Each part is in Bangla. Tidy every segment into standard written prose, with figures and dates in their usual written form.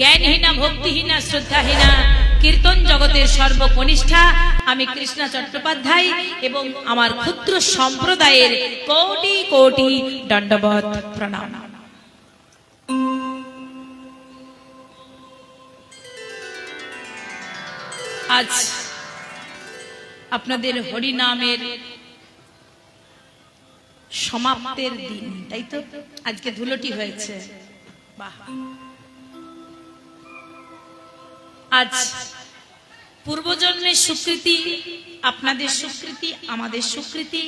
জ্ঞানহীনা, ভক্তিহীনা, শ্রদ্ধাহীনা, কীর্তন জগতের সর্বকনিষ্ঠা আমি কৃষ্ণা চট্টোপাধ্যায় এবং আমার ক্ষুদ্র সম্প্রদায়ের কোটি কোটি দণ্ডবত প্রণাম। আজ আপনাদের হরিনামের সমাপ্তের দিন, তাই তো? আজকে ধুলোটি হয়েছে। বাহ! আজ পূর্বজন্মের স্বীকৃতি, আপনাদের স্বীকৃতি, আমাদের স্বীকৃতি,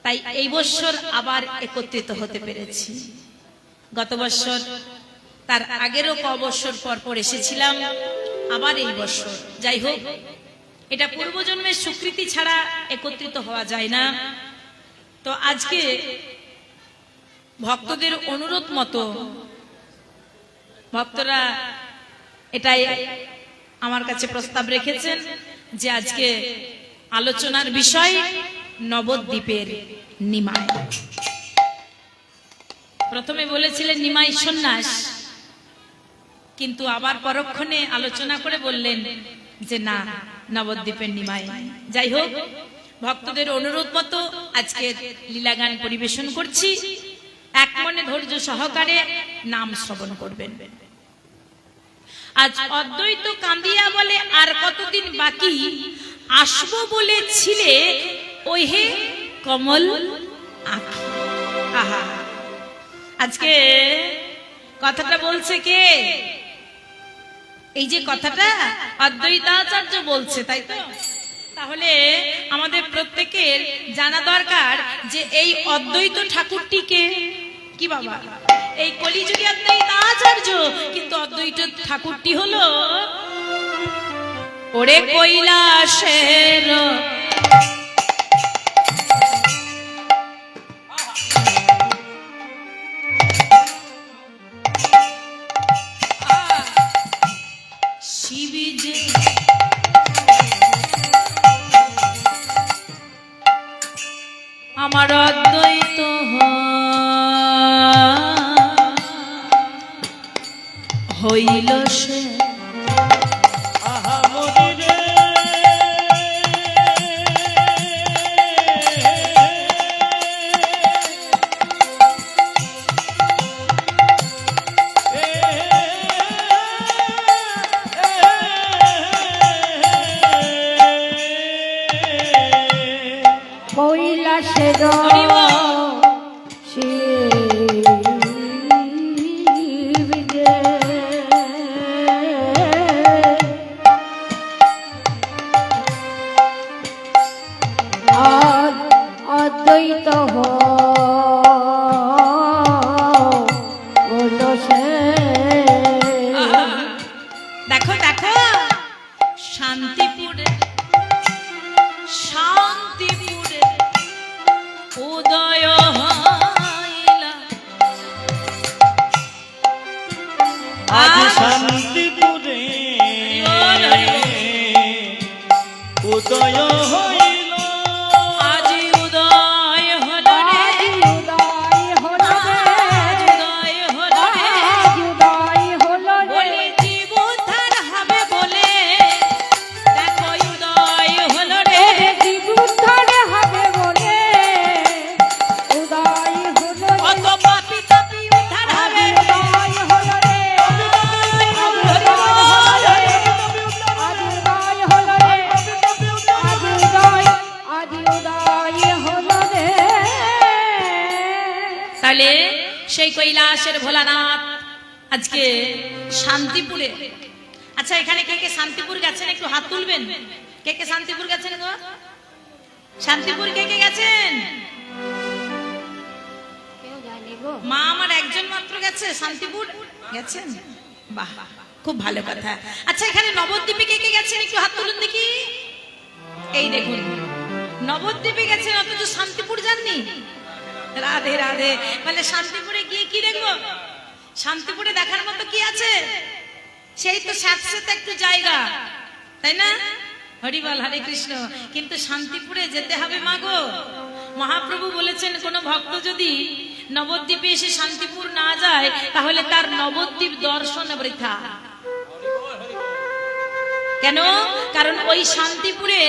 তাই এই বছর আবার একত্রিত হতে পেরেছি। গত বছর, তার আগেরও ক বছর পর পর এসেছিলাম, আবার এই বছর। যাই হোক, এটা পূর্বজন্মের স্বীকৃতি ছাড়া একত্রিত হওয়া যায় না। তো আজকে ভক্তদের অনুরোধ মতো ভক্তরা এটাই আমার কাছে প্রস্তাব রেখেছেন যে আজকে আলোচনার বিষয় নবদ্বীপের নিমাই। প্রথমে বলেছিলেন নিমাই সন্ন্যাস, কিন্তু আবার পরক্ষণে আলোচনা করে বললেন যে না, নবদ্বীপের নিমাই। যাই হোক, ভক্তদের অনুরোধ মতো আজকে লীলাগান পরিবেশন করছি। এক মনে ধৈর্য সহকারে নাম শ্রবণ করবেন। আজ অদ্বৈত কান্দিয়া বলে আর কতদিন বাকি, আসবো বলেছিলে ওই হে কমল আঁখি। আহা, আজকে কথাটা বলছে কে? এই যে কথাটা অদ্বৈতাচার্য বলছে, তাই তো? তাহলে আমাদের প্রত্যেকের জানা দরকার যে এই অদ্বৈত ঠাকুরটিকে কি বাবা, এই কলিযুগে অদ্বৈতাচার্য, কিন্তু অদ্বৈত ঠাকুরটি হলো ওরে কৈলাসের শিবী যে আমার অদ্বৈত হইল সে অদ্বৈত দেখো দেখো, শান্তিপুরে শান্তিপুরে উদয় হইলা, আজ শান্তিপুরে উদয় হইল, আজ উদয় হল রে, উদয় হল আজ উদয় হল রে, উদয় হল বলে জীব উদ্ধার হবে বলে, দেখো উদয় হল রে, জীবুদ্ধারে হবে বলে উদয় হল কত পাপী তাপী উদ্ধার হবে, উদয় হল রে, তাহলে সেই কৈলাসের ভোলানাথ আজকে শান্তিপুরে। আচ্ছা, এখানে কে কে শান্তিপুর গেছেন একটু হাত তুলবেন। কে কে শান্তিপুর গেছেন গো? শান্তিপুর কে কে গেছেন? মা আমার একজন মাত্র গেছে, শান্তিপুর গেছেন। বাহ, খুব ভালো কথা। আচ্ছা, এখানে নবদ্বীপে কে কে গেছেন একটু হাত তুলুন দেখি। এই দেখুন, নবদ্বীপে গেছেন অথচ শান্তিপুর যাননি। রাধে রাধে। মানে শান্তিপুরে গিয়ে কি দেখবো? শান্তিপুরে দেখার মতো কি আছে? সেই তো স্যাঁতস্যাঁতে একটু জায়গা, তাই না? হরিবল, হরে কৃষ্ণ। কিন্তু শান্তিপুরে যেতে হবে মাগো। মহাপ্রভু বলেছেন কোন ভক্ত যদি নবদ্বীপে এসে শান্তিপুর না যায় তাহলে তার নবদ্বীপ দর্শন বৃথা। কেন? কারণ ওই শান্তিপুরে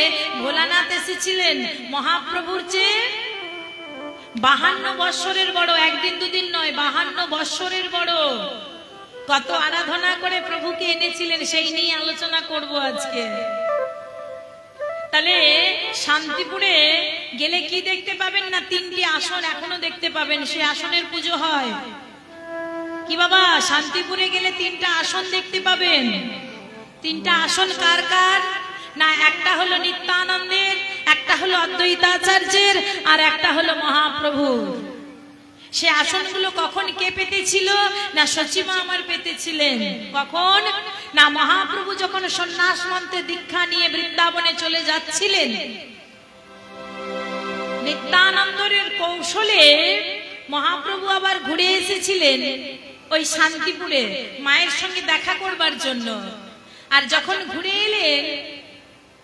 ভোলানাথ এসেছিলেন মহাপ্রভুর চেয়ে 52 বৎসরের বড়, একদিন দুদিন নয়, 52 বৎসরের বড়। কত আরাধনা করে প্রভুকে এনেছিলেন, সেই নিয়ে আলোচনা করব আজকে। তাহলে শান্তিপুরে গেলে কি দেখতে পাবেন না? 3টি আসন এখনো দেখতে পাবেন, সেই আসনের পুজো হয়। কি বাবা, শান্তিপুরে গেলে 3টা আসন দেখতে পাবেন। 3টা আসন কার কার? না, একটা হলো নিত্যানন্দের, একটা হলো অদ্বৈতাচার্যের, আর একটা হলো মহাপ্রভুর। সে আসনগুলো কখন কে পেতেছিল? না, সচিমা আমার পেতেছিলেন। কখন? না, মহাপ্রভু যখন সন্ন্যাস মন্ত্রে দীক্ষা নিয়ে বৃন্দাবনে চলে যাচ্ছিলেন, নিত্যানন্দের কৌশলে মহাপ্রভু আবার ঘুরে এসেছিলেন ওই শান্তিপুরে মায়ের সঙ্গে দেখা করবার জন্য। আর যখন ঘুরে এলেন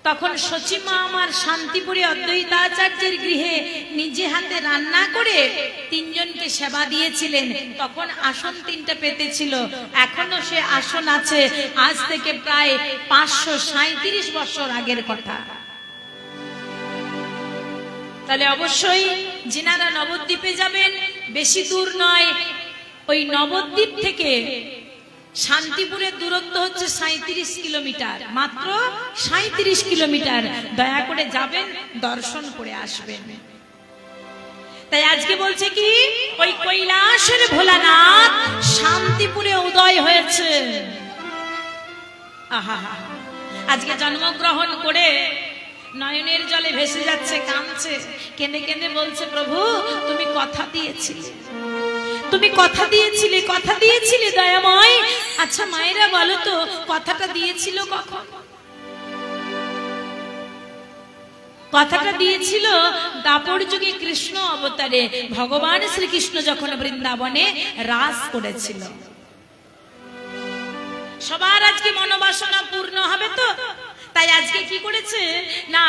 তখন সচিমা আমার শান্তিপুরে অদ্বৈতাচার্যের গৃহে নিজে হাতে রান্না করে 3 জনকে সেবা দিয়েছিলেন। তখন আসন 3টা পেতেছিল, এখনো সে আসন আছে। আজ থেকে প্রায় 537 বছর আগের কথা। তাহলে অবশ্যই যিনারা নবদ্বীপে যাবেন, বেশি দূর নয়, ওই নবদ্বীপ থেকে শান্তিপুরের দূরত্ব হচ্ছে 37 কিলোমিটার, মাত্র 37 কিলোমিটার। দয়া করে যাবেন, দর্শন করে আসবেন। তাই আজকে বলছে কি, ওই কৈলাসের ভোলানাথ শান্তিপুরে উদয় হয়েছে। আহা, আজকে জন্মগ্রহণ করে নয়নের জলে ভেসে যাচ্ছে, কাঁদছে, কেঁদে কেঁদে বলছে, প্রভু তুমি কথা দিয়েছিলে, তুমি কথা দিয়েছিলে, কথা দিয়েছিলে দয়াময়। আচ্ছা মায়েরা বলো তো, কথাটা দিয়েছিল কখন? কথাটা দিয়েছিল দাপর যুগে কৃষ্ণ অবতারে, ভগবান শ্রীকৃষ্ণ যখন বৃন্দাবনে রাস করেছিল। সবার আজকে মনোবাসনা পূর্ণ হবে তো, তাই আজকে কি করেছে না,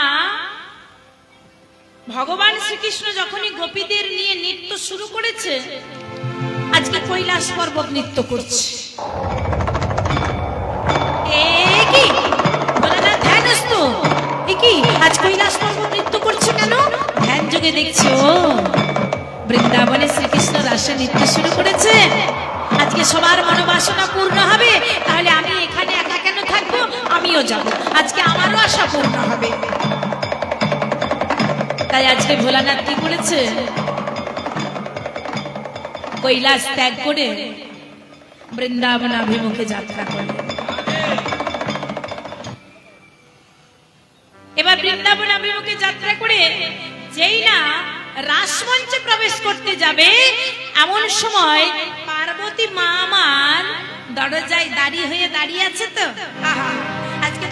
ভগবান শ্রীকৃষ্ণ যখনই গোপীদের নিয়ে নৃত্য শুরু করেছে, আজকে কৈলাস পর্বত নৃত্য করছে। কি ভোলানাথ ধ্যানস্থ, কি আজ কৈলাস পর্বত নৃত্য করছে কেন? ধ্যান যোগে দেখছো বৃন্দাবনে শ্রীকৃষ্ণ রাসে নৃত্য শুরু করেছে। আজকে সবার মনোবাসনা পূর্ণ হবে, তাহলে আমি এখানে একা কেন থাকবো? আমিও যাব, আজকে আমারও আশা পূর্ণ হবে। তাই আজকে ভোলানাথ কি করেছে? কৈলাস ত্যাগ করে বৃন্দাবন অভিমুখে যাত্রা করলেন। এবার বৃন্দাবন অভিমুখে যাত্রা করে যেই না রাসমঞ্চে প্রবেশ করতে যাবে, এমন সময় পার্বতী মা আমার দরজায় দাঁড়িয়ে আছে তো, আজকে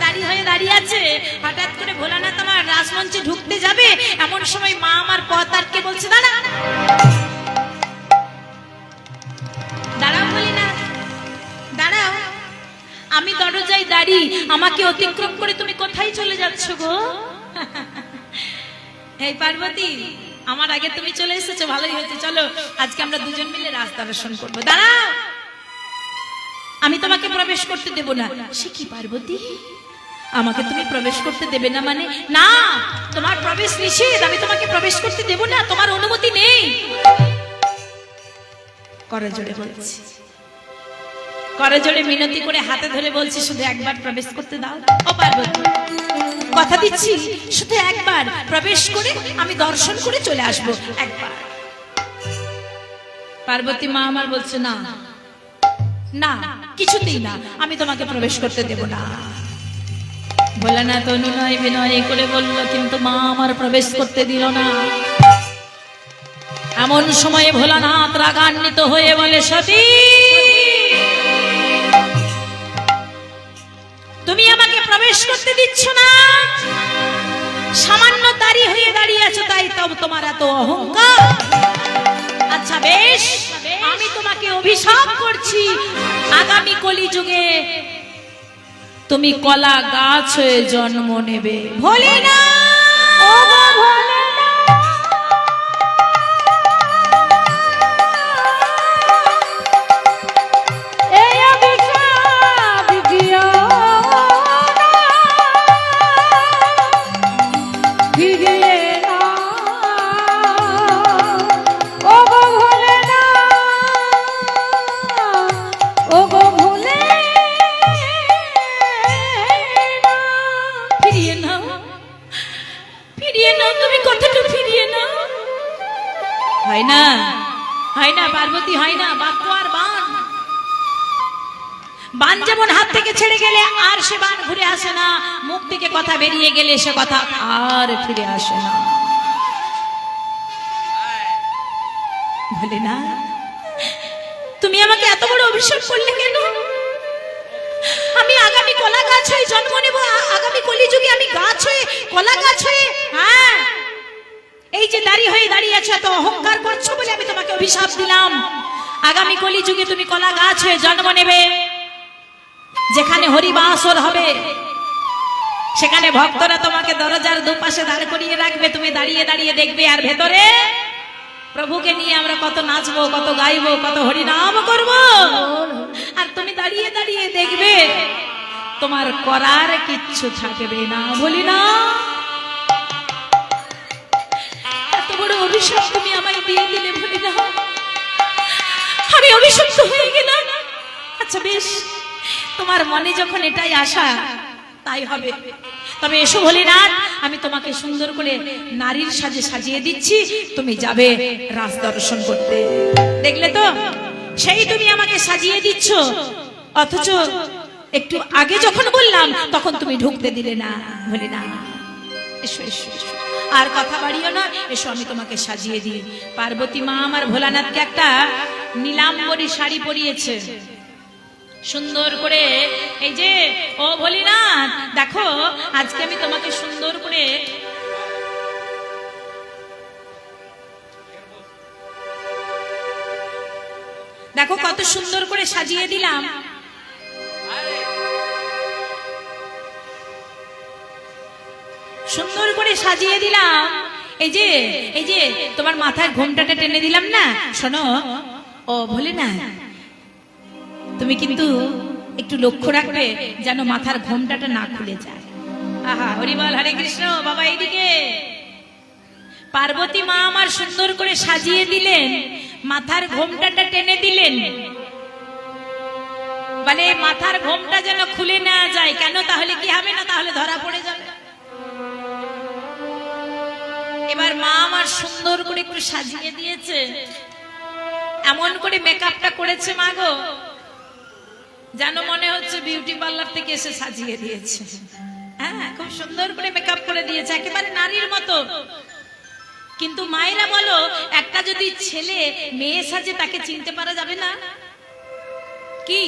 দাঁড়িয়ে আছে। হঠাৎ করে ভোলানাথ আমার রাসমঞ্চে ঢুকতে যাবে, এমন সময় মা আমার পথ আটকে বলছে, দাঁড়া, দাঁড়াও বলি না, দাঁড়াও, আমি দরজায় দাঁড়িয়ে, আমাকে অতিক্রম করে তুমি কোথায় চলে যাচ্ছ গো? এই পার্বতী, আমার আগে তুমি চলে এসেছো, ভালোই হয়েছে, চলো আজকে আমরা দুজন মিলে রাস্তা দর্শন করবো। দাঁড়াও, আমি তোমাকে প্রবেশ করতে দেব না। সে কি পার্বতী, আমাকে তুমি প্রবেশ করতে দেবে না মানে? না, তোমার প্রবেশ নিষেধ, আমি তোমাকে প্রবেশ করতে দেব না, তোমার অনুমতি নেই। করজোড়ে বলছি, করজোড়ে মিনতি করে হাতে ধরে বলছি, শুধু একবার প্রবেশ করতে দাও। ও পার্বতী, কথা দিচ্ছি, শুধু একবার প্রবেশ করে আমি দর্শন করে চলে আসবো, একবার। পার্বতী মা আমার বলছে, না না, কিছুতেই না, আমি তোমাকে প্রবেশ করতে দেব না। ভোলানাথ অনুনয় বিনয় করে বলল, কিন্তু মা আমার প্রবেশ করতে দিল না। এমন সময়ে ভোলানাথ রাগান্বিত হয়ে বলে, সতী তুমি আমাকে প্রবেশ করতে দিচ্ছ না, সামান্য দাঁড়িয়ে আছো, তাই তোমার এত অহংকার? আচ্ছা বেশ, আমি তোমাকে অভিশাপ করছি, আগামী কলিযুগে তুমি কলা গাছ হয়ে জন্ম নেবে। ভোলেনাথ, মুক্তি হয় না, বান তো আর বান। বান যেমন হাত থেকে ছেড়ে গেলে আর সে বান ঘুরে আসে না, মুখ থেকে কথা বেরিয়ে গেলে সে কথা আর ফিরে আসে না। বলে না, তুমি আমাকে এত বড় অভিশাপ করলে কেন? আমি আগামী কলা গাছ হয়ে জন্ম নেব, আগামী কলিযুগে আমি গাছ হয়ে, কলা গাছ হয়ে। হ্যাঁ, এই যে দাঁড়িয়ে হয়ে দাঁড়িয়ে আছো, এত অহংকার করছো বলে আমি তোমাকে অভিশাপ দিলাম। আগামী কলিযুগে তুমি কলা গাছ হয়ে জন্ম নেবে, যেখানে হরিবাসর হবে, সেখানে ভক্তরা তোমাকে দরজার দুপাশে দাঁড় করিয়ে রাখবে, তুমি দাঁড়িয়ে দাঁড়িয়ে দেখবে, আর ভেতরে প্রভুকে নিয়ে আমরা কত নাচবো, কত গাইবো, কত হরিনাম করব। আর তুমি দাঁড়িয়ে দাঁড়িয়ে দেখবে তোমার করার কিচ্ছু থাকবে না। বলি না, এত বড় অভিশাপ তুমি আমায় দিয়ে দিলে। বলি না, আমি অভিশপ্ত হয়ে গেলাম। আচ্ছা বেশ, তোমার মনে যখন এটাই আশা, তাই হবে। তবে এসো ভোলেনাথ, আমি তোমাকে সুন্দর করে নারীর সাজে সাজিয়ে দিচ্ছি, তুমি যাবে রাজ দর্শন করতে। দেখলে তো, সেই তুমি আমাকে সাজিয়ে দিচ্ছ, অথচ একটু আগে যখন বললাম তখন তুমি ঢুকতে দিলে না। বলি না, এসো এসো এসো, আর কথা বাড়িও না, এসো আমি তোমাকে সাজিয়ে দিই। পার্বতী মা আমার ভোলানাথকে একটা নীলাম্বরী শাড়ি পরিয়েছে সুন্দর করে। এই যে ও ভোলেনাথ, দেখো আজকে আমি তোমাকে সুন্দর করে দেখো কত সুন্দর করে সাজিয়ে দিলাম। সুন্দর করে সাজিয়ে দিলাম। এই যে তোমার মাথার ঘোমটাটা টেনে দিলাম না। শোনো ও ভোলেনাথ, তুমি কিন্তু একটু লক্ষ্য রাখবে যেন মাথার ঘোমটাটা না খুলে যায়। আহা, হরিবল, হরে কৃষ্ণ। বাবা এইদিকে, পার্বতী মা আমার সুন্দর করে সাজিয়ে দিলেন, মাথার ঘোমটাটা টেনে দিলেন, বলে মাথার ঘোমটা যেন খুলে না যায়। কেন? তাহলে কি হবে না, তাহলে ধরা পড়ে যাবে। এবার মা আমার সুন্দর করে একটু সাজিয়ে দিয়েছে, এমন করে মেকআপটা করেছে মা গো, যেন মনে হচ্ছে বিউটি পার্লার থেকে এসে সাজিয়ে দিয়েছে। হ্যাঁ, খুব সুন্দর করে মেকআপ করে দিয়েছে, একেবারে নারীর মতো। কিন্তু মায়েরা বলো, একটা যদি ছেলে মেয়ে সাজে তাকে চিনতে পারা যাবে না কি?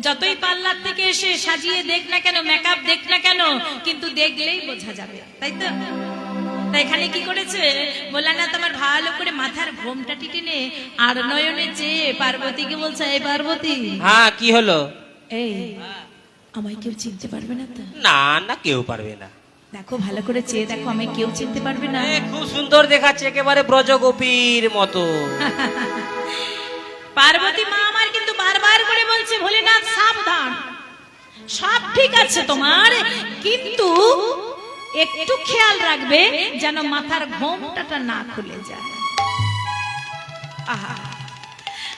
যতই পার্লার থেকে এসে সাজিয়ে দেখ না কেন, মেকআপ দেখ না কেন, কিন্তু দেখলেই বোঝা যাবে, তাই তো? তাই এখানে কি করেছে, ভোলানাথ আমার ভালো করে মাথার ঘোমটা টেনে আর নয়নে চেয়ে পার্বতীকে বলছে, এই পার্বতী। হ্যাঁ, কি হলো? এই, আমায় কেউ চিনতে পারবে না তো? না না, কেউ পারবে না। দেখো ভালো করে চেয়ে দেখো, আমায় কেউ চিনতে পারবে না। খুব সুন্দর দেখাচ্ছে, একেবারে ব্রজগোপীর মতো। পার্বতী মা আমার কিন্তু বারবার করে বলছে, ভোলেনাথ সাবধান, সব ঠিক আছে তোমার, কিন্তু একটু খেয়াল রাখবে যেন মাথার ঘোমটাটা না খুলে যায়। আহা,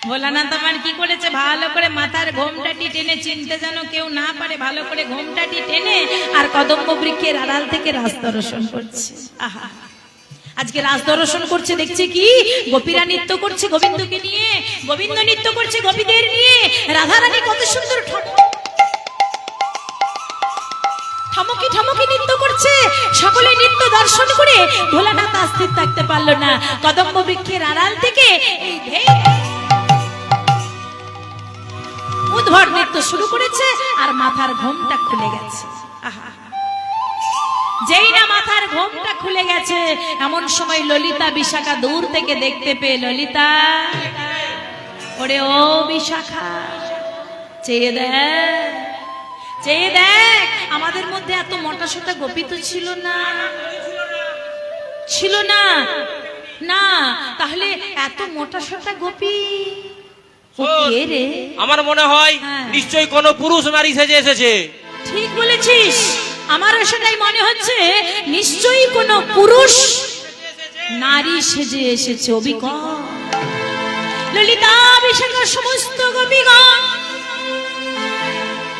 ভোলানাথ আমার কি করেছে, ভালো করে মাথার ঘোমটাটি টেনে, চিনতে যেন কেউ না পারে, ভালো করে ঘোমটাটি টেনে আর কদম্ব বৃক্ষের আড়াল থেকে রাজ দর্শন করছে। আহা, আজকে রাজ দর্শন করছে, দেখছে কি গোপীরা নৃত্য করছে গোবিন্দকে নিয়ে, গোবিন্দ নৃত্য করছে গোপীদের নিয়ে, রাধারানী কত সুন্দর ঠমকি ঠমকি নৃত্য করছে। সকলে নৃত্য দর্শন করে ভোলানাথ স্থির থাকতে পারলো না, কদম্ব বৃক্ষের আড়াল থেকে এই উদ্ভট নৃত্য শুরু করেছে, আর মাথার ঘোমটা খুলে গেছে। আহা, যেই না মাথার ঘোমটা খুলে গেছে, এমন সময় ললিতা বিশাখা দূর থেকে দেখতে পেয়ে, ললিতা, ওরে ও বিশাখা, চেয়ে দেখ, চেয়ে দেখ, আমাদের মধ্যে এত মোটা সোটা গোপী তো ছিল না, ছিল না। না, তাহলে এত মোটা সোটা গোপী কে রে? আমার মনে হয় নিশ্চয়ই কোনো পুরুষ নারী সেজে এসেছে। ঠিক বলেছিস, আমারও সেটাই মনে হচ্ছে, নিশ্চয়ই কোনো পুরুষ নারী সেজে এসেছে। অবিকল ললিতা বিশাখা সমস্ত গোপীগণ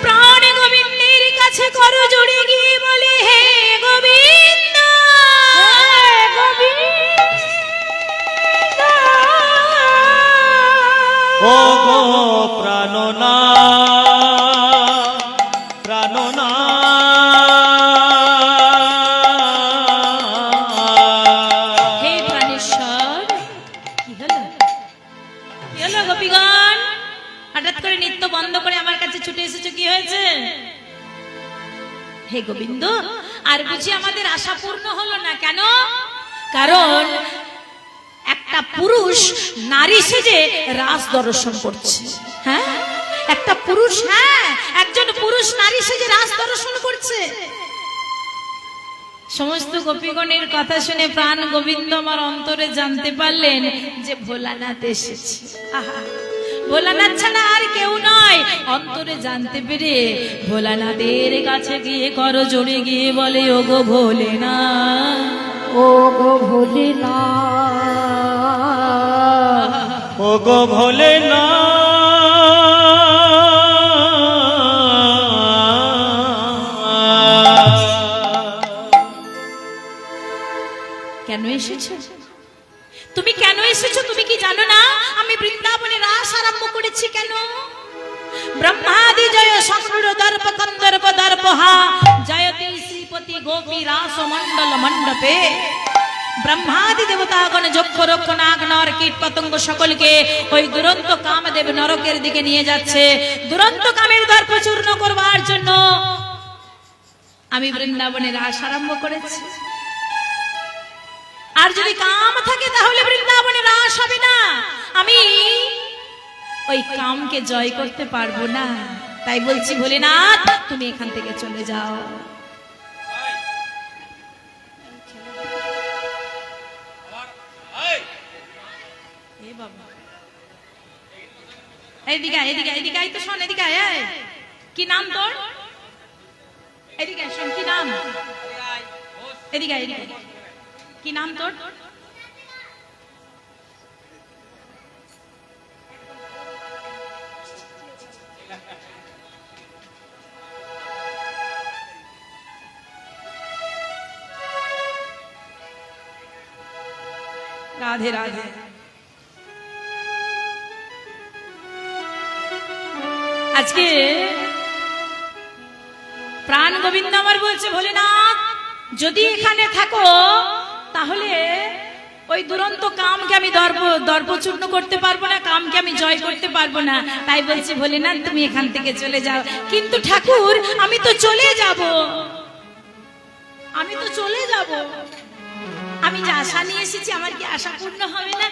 প্রাণ গোবিন্দের কাছে করো জোড়ে গিয়ে বলে, হে গোবিন্দ, ও গো প্রাণনা প্রাণনা হে প্রাণেশ্বর, কি হলো কি হলো গোপীগণ? হঠাৎ করে নৃত্য বন্ধ করে আমার কাছে ছুটে এসেছো, কি হয়েছে? হে গোবিন্দ, আর বুঝি আমাদের আশা পূর্ণ হলো না কেন? কারণ একটা পুরুষ নারী সেজে রাস দর্শন করছে। হ্যাঁ, একটা পুরুষ, হ্যাঁ একজন পুরুষ নারী সেজে রাস দর্শন করছে। সমস্ত গোপীগণের কথা শুনে প্রাণ গোবিন্দ আমার অন্তরে জানতে পারলেন যে ভোলানাথ এসেছে। আহা, ভোলানাথ ছাড়া আর কেউ নয়। অন্তরে জানতে পেরে ভোলানাথের কাছে গিয়ে করো জোরে গিয়ে বলে, ও গো ভোলেনাথ, ও গো ভোলেনাথ, ও গো ভোলেনাথ, কেন এসেছো? তুমি কেন এসেছো? তুমি কি জানো না আমি বৃন্দাবনে রাস আরম্ভ করেছি কেন? ব্রহ্মাদি জয় সংরূঢ় দর্প কন্দর্প দর্পহা জয়তি শ্রীপতি গোপী রাস মণ্ডল মণ্ডপে। ব্রহ্মাদি দেবতাগণ যক্ষ রক্ষ নাগ নর কীট পতঙ্গ সকলকে ওই দুরন্ত কামদেব নরকের দিকে নিয়ে যাচ্ছে। দুরন্ত কামের দর্প চূর্ণ করবার জন্য আমি বৃন্দাবনে রাস আরম্ভ করেছি। আর যদি কাম থাকে তাহলে বৃন্দাবনে রাস হবে না। আমি ওই কামকে জয় করতে পারবো না। তাই বলছি ভোলেনাথ, তুমি এখান থেকে চলে যাও। এ বাবা, এদিকে এদিকে এদিকে আয় তো, শোন এদিকে আয়। কি নাম তোর? এদিকে শোন, কি নাম? এদিকে এদিকে, কি নাম তোর? রাধে রাধে। আজকে প্রাণ গোবিন্দ আমার বলছে, ভোলেনাথ যদি এখানে থাকো তাহলে ওই দুরন্ত কামকে আমি দর্পচূর্ণ করতে পারবো না, কামকে আমি জয় করতে পারবো না। তাই বলছি ভোলেনাথ তুমি এখান থেকে চলে যাও। কিন্তু ঠাকুর আমি তো চলে যাব, আমি তো চলে যাব। আমি যে আশা নিয়ে এসেছি আমার কি আশা পূর্ণ হবে না?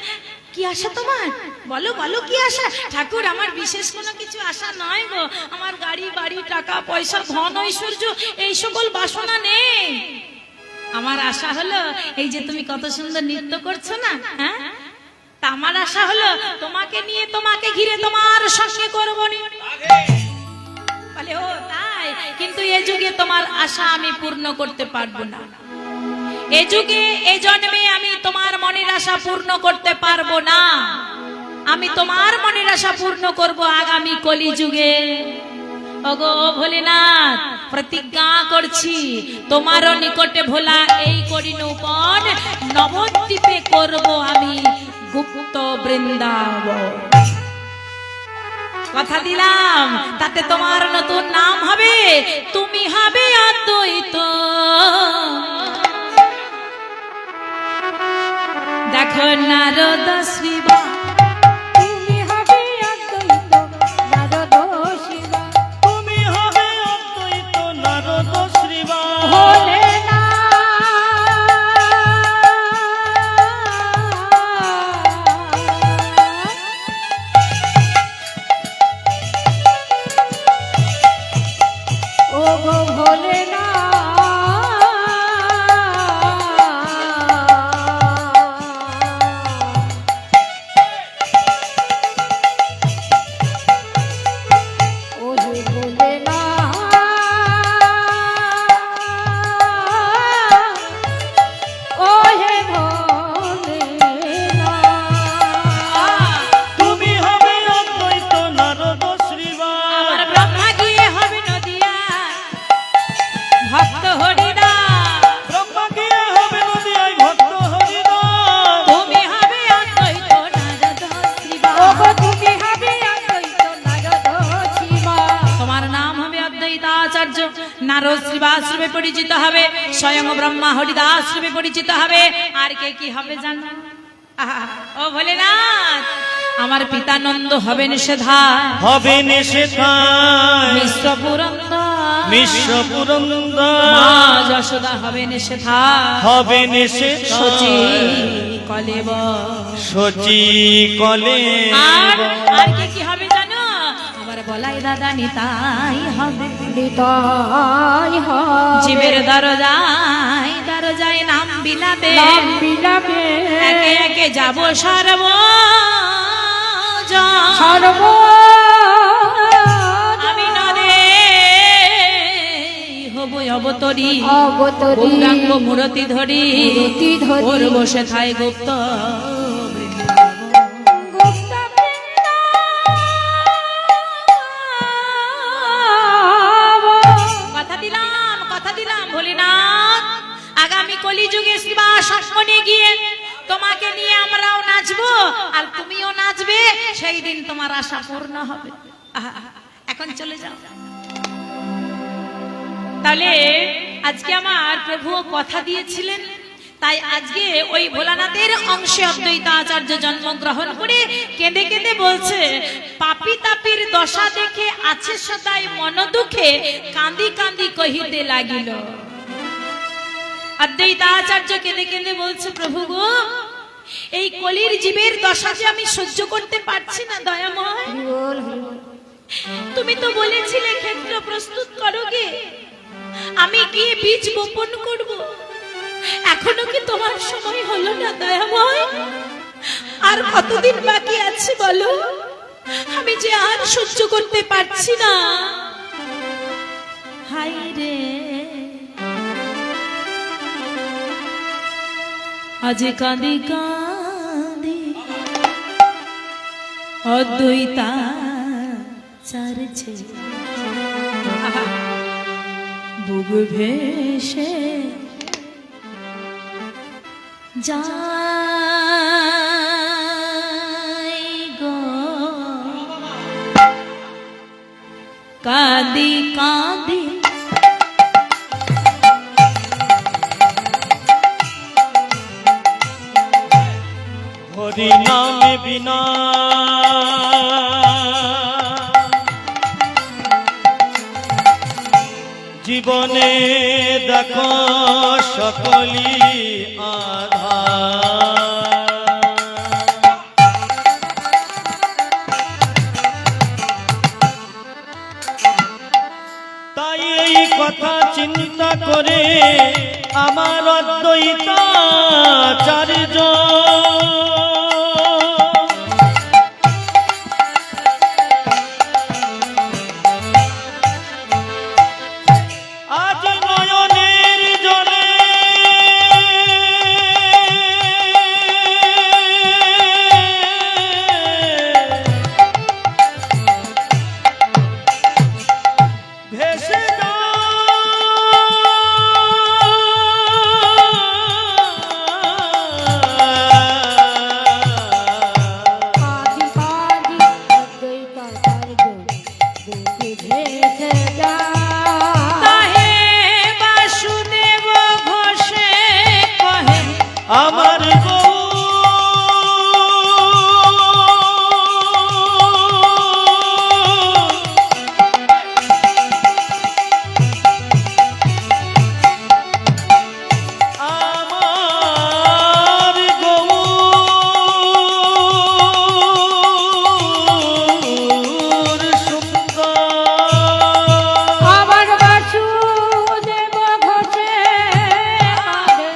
কি আশা তোমার? বলো বলো কি আশা? ঠাকুর আমার বিশেষ কোনো কিছু আশা নয় গো। আমার গাড়ি বাড়ি টাকা পয়সা ধন ঐশ্বর্য এই সকল বাসনা নেই। আমার আশা হলো এই যে তুমি কত সুন্দর নৃত্য করছো না, হ্যাঁ, তা আমার আশা হলো তোমাকে নিয়ে তোমাকে ঘিরে তোমার সঙ্গে করবো। বলে ও তাই? কিন্তু এ যুগে তোমার আশা আমি পূর্ণ করতে পারবো না। এ যুগে এ জন্মে আমি তোমার মনের আশা পূর্ণ করতে পারবো না। আমি তোমার মনের আশা পূর্ণ করব আগামী কলি যুগে। ওগো ভোলেনাথ, প্রতিজ্ঞা করছি তোমারও নিকটে ভোলা এই করিনূপন নবদ্বীপে করব আমি গুপ্ত বৃন্দাবন। কথা দিলাম, তাতে তোমার নতুন নাম হবে, তুমি হবে অদ্বৈত। দেখো নারদ শিবা, তুমি হবে অদ্বৈত নারদ শিবা, তুমি হবে অদ্বৈত নারদ শ্রীবা। ও গো ভোলেনাথ, ও হে ভোলেনাথ, ও হে ভোলেনাথ, তুমি হবে অদ্বৈত নারদ শ্রীবা। আমার ব্রহ্মা গিয়ে হবে নদিয়া, নারদ শ্রীবাস রূপে পরিচিত হবে, স্বয়ং ব্রহ্মা হরিদাস রূপে পরিচিত হবে। আর কে কি হবে জানো? আহা, ও ভোলেনাথ, আমার পিতা নন্দ হবেন সেধায়, হবেন সেথায় মিশ্র পুরন্দর, মিশ্র পুরন্দর, মা যশোদা হবেন সেধায়, হবেন শচী সেথায় কলেব। শচী কলে। আর কে কি হবে জানো? আমার বলাই দাদা নিতাই হবে, নিতাই হবে। জীবের দরজায় দরজায় নাম বিলাবে, নাম বিলাবে। একে একে যাব সর্ব সর্ব আমি নদে হব অবতরী, অবতরী। গৌরাঙ্গ মূরতি ধরি, মূরতি ধরি। ওর বসে থাই গুপ্ত গুপ্ত বৃন্দাবন। কথা দিলাম ভোলেনাথ, আগামী কলিযুগে শ্রীবাস সঙ্গনে গিয়ে তোমাকে নিয়ে আমরাও নাচবো আর তুমিও নাচবে, সেই দিন তোমার আশা পূর্ণ হবে। আহা, এখন চলে যাও। তাহলে আজকে আমার প্রভু কথা দিয়েছিলেন, তাই আজকে ওই ভোলানাথের অংশে অদ্বৈত আচার্য জন্মগ্রহণ করে কেঁদে কেঁদে বলছে, পাপি তাপির দশা দেখে আছে সদাই মন দুঃখে, কাঁদি কাঁদি কহিতে লাগিল। অদ্বৈত আচার্য কেঁদে কেঁদে বলছে, প্রভু গো, এই কলির জীবের দশা যে আমি সহ্য করতে পারছি না দয়াময়। হরিবল, হরিবল। তুমি তো বলেছিলে ক্ষেত্র প্রস্তুত করো গে, আমি গিয়ে বীজ বপন করব। এখনো কি তোমার সময় হলো না দয়াময়? আর কতদিন বাকি আছে বলো? আমি যে আর সহ্য করতে পারছি না। হাই রে, আজ কাঁদি কাঁদি অদ্বৈতা চারছে, বুক ভেসে যাই গো, কাঁদি কাঁদি হরি নামে বিনা জীবনে দেখো সকলি আধার। তাই এই কথা চিন্তা করে আমার অদ্বৈত আচার্য আজ নয়নের জলে ভেসে কাঁদি কাঁদি অদ্বৈত আচার্য বুকে ভেসে যায়। তাহে বাসুদেব ঘোষে কহে, আমার গো আমার গৌর সুন্দর আমার বাসুদেব ঘোষে কাঁদে।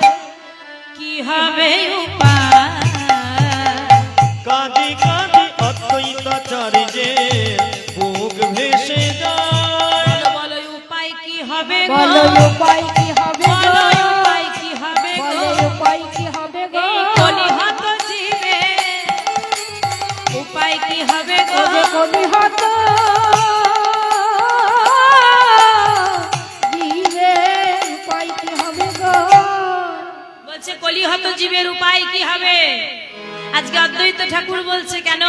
কি হবে উপায়? কাঁদি কাঁদি অদ্বৈত আচার্যে বুক ভেসে যায়। বলো বলো উপায় কি হবে গো? বলো উপায় কি হবে গো? বলো উপায় কি হবে গো? বলো উপায় কি হবে গো? এই কলিহত জীবে উপায় কি হবে গো? ও যে কলিহত জীবের উপায় কি হবে গো? বলছে কলিহত জীবের উপায় কি হবে? আজকে অদ্বৈত ঠাকুর বলছে কেন?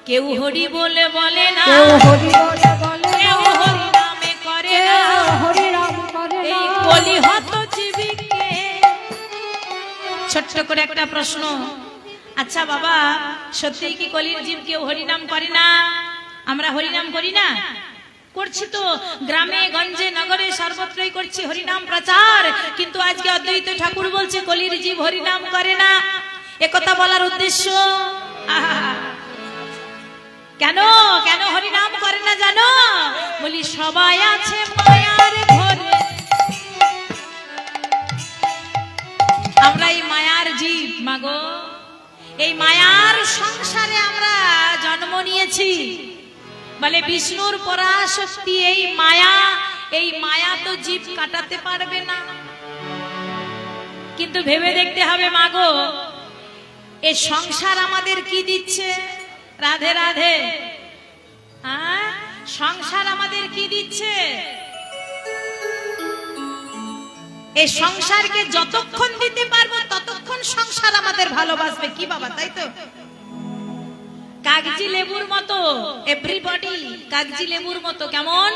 কেউ হরি বলে বলে না, কেউ হরি বলে বলে কেউ না, হরি নামে করে না, কেউ ছোট্ট করে একটা প্রশ্ন। আচ্ছা বাবা, সত্যি কি কলির জীব কেউ হরিনাম করে না? আমরা হরিনাম করি না? করছি তো, গ্রামে গঞ্জে নগরে সর্বত্রই করছি হরিনাম প্রচার। কিন্তু আজকে অদ্বৈত ঠাকুর বলছে কলির জীব হরিনাম করে না। একথা বলার উদ্দেশ্য কেন কেন হরিনাম করে না জানো? বলি সবাই আছে মায়ার ঘরে, আমরা এই মায়ার জীব মাগো, এই মায়ার সংসারে আমরা জন্ম নিয়েছি। বলে বিষ্ণুর পরাশক্তি এই মায়া তো জীব কাটাতে পারবে না। কিন্তু ভেবে দেখতে হবে মাগো, এই সংসার আমাদের কি দিচ্ছে? রাধে রাধে। হ্যাঁ, সংসার আমাদের কি দিচ্ছে? এই সংসারকে যতক্ষণ দিতে পারবো ততক্ষণ সংসার আমাদের ভালোবাসবে। কি বাবা, তাই তো? কাগজি লেবুর মতো, এভরিবডি কাগজি লেবুর মতো। কেমন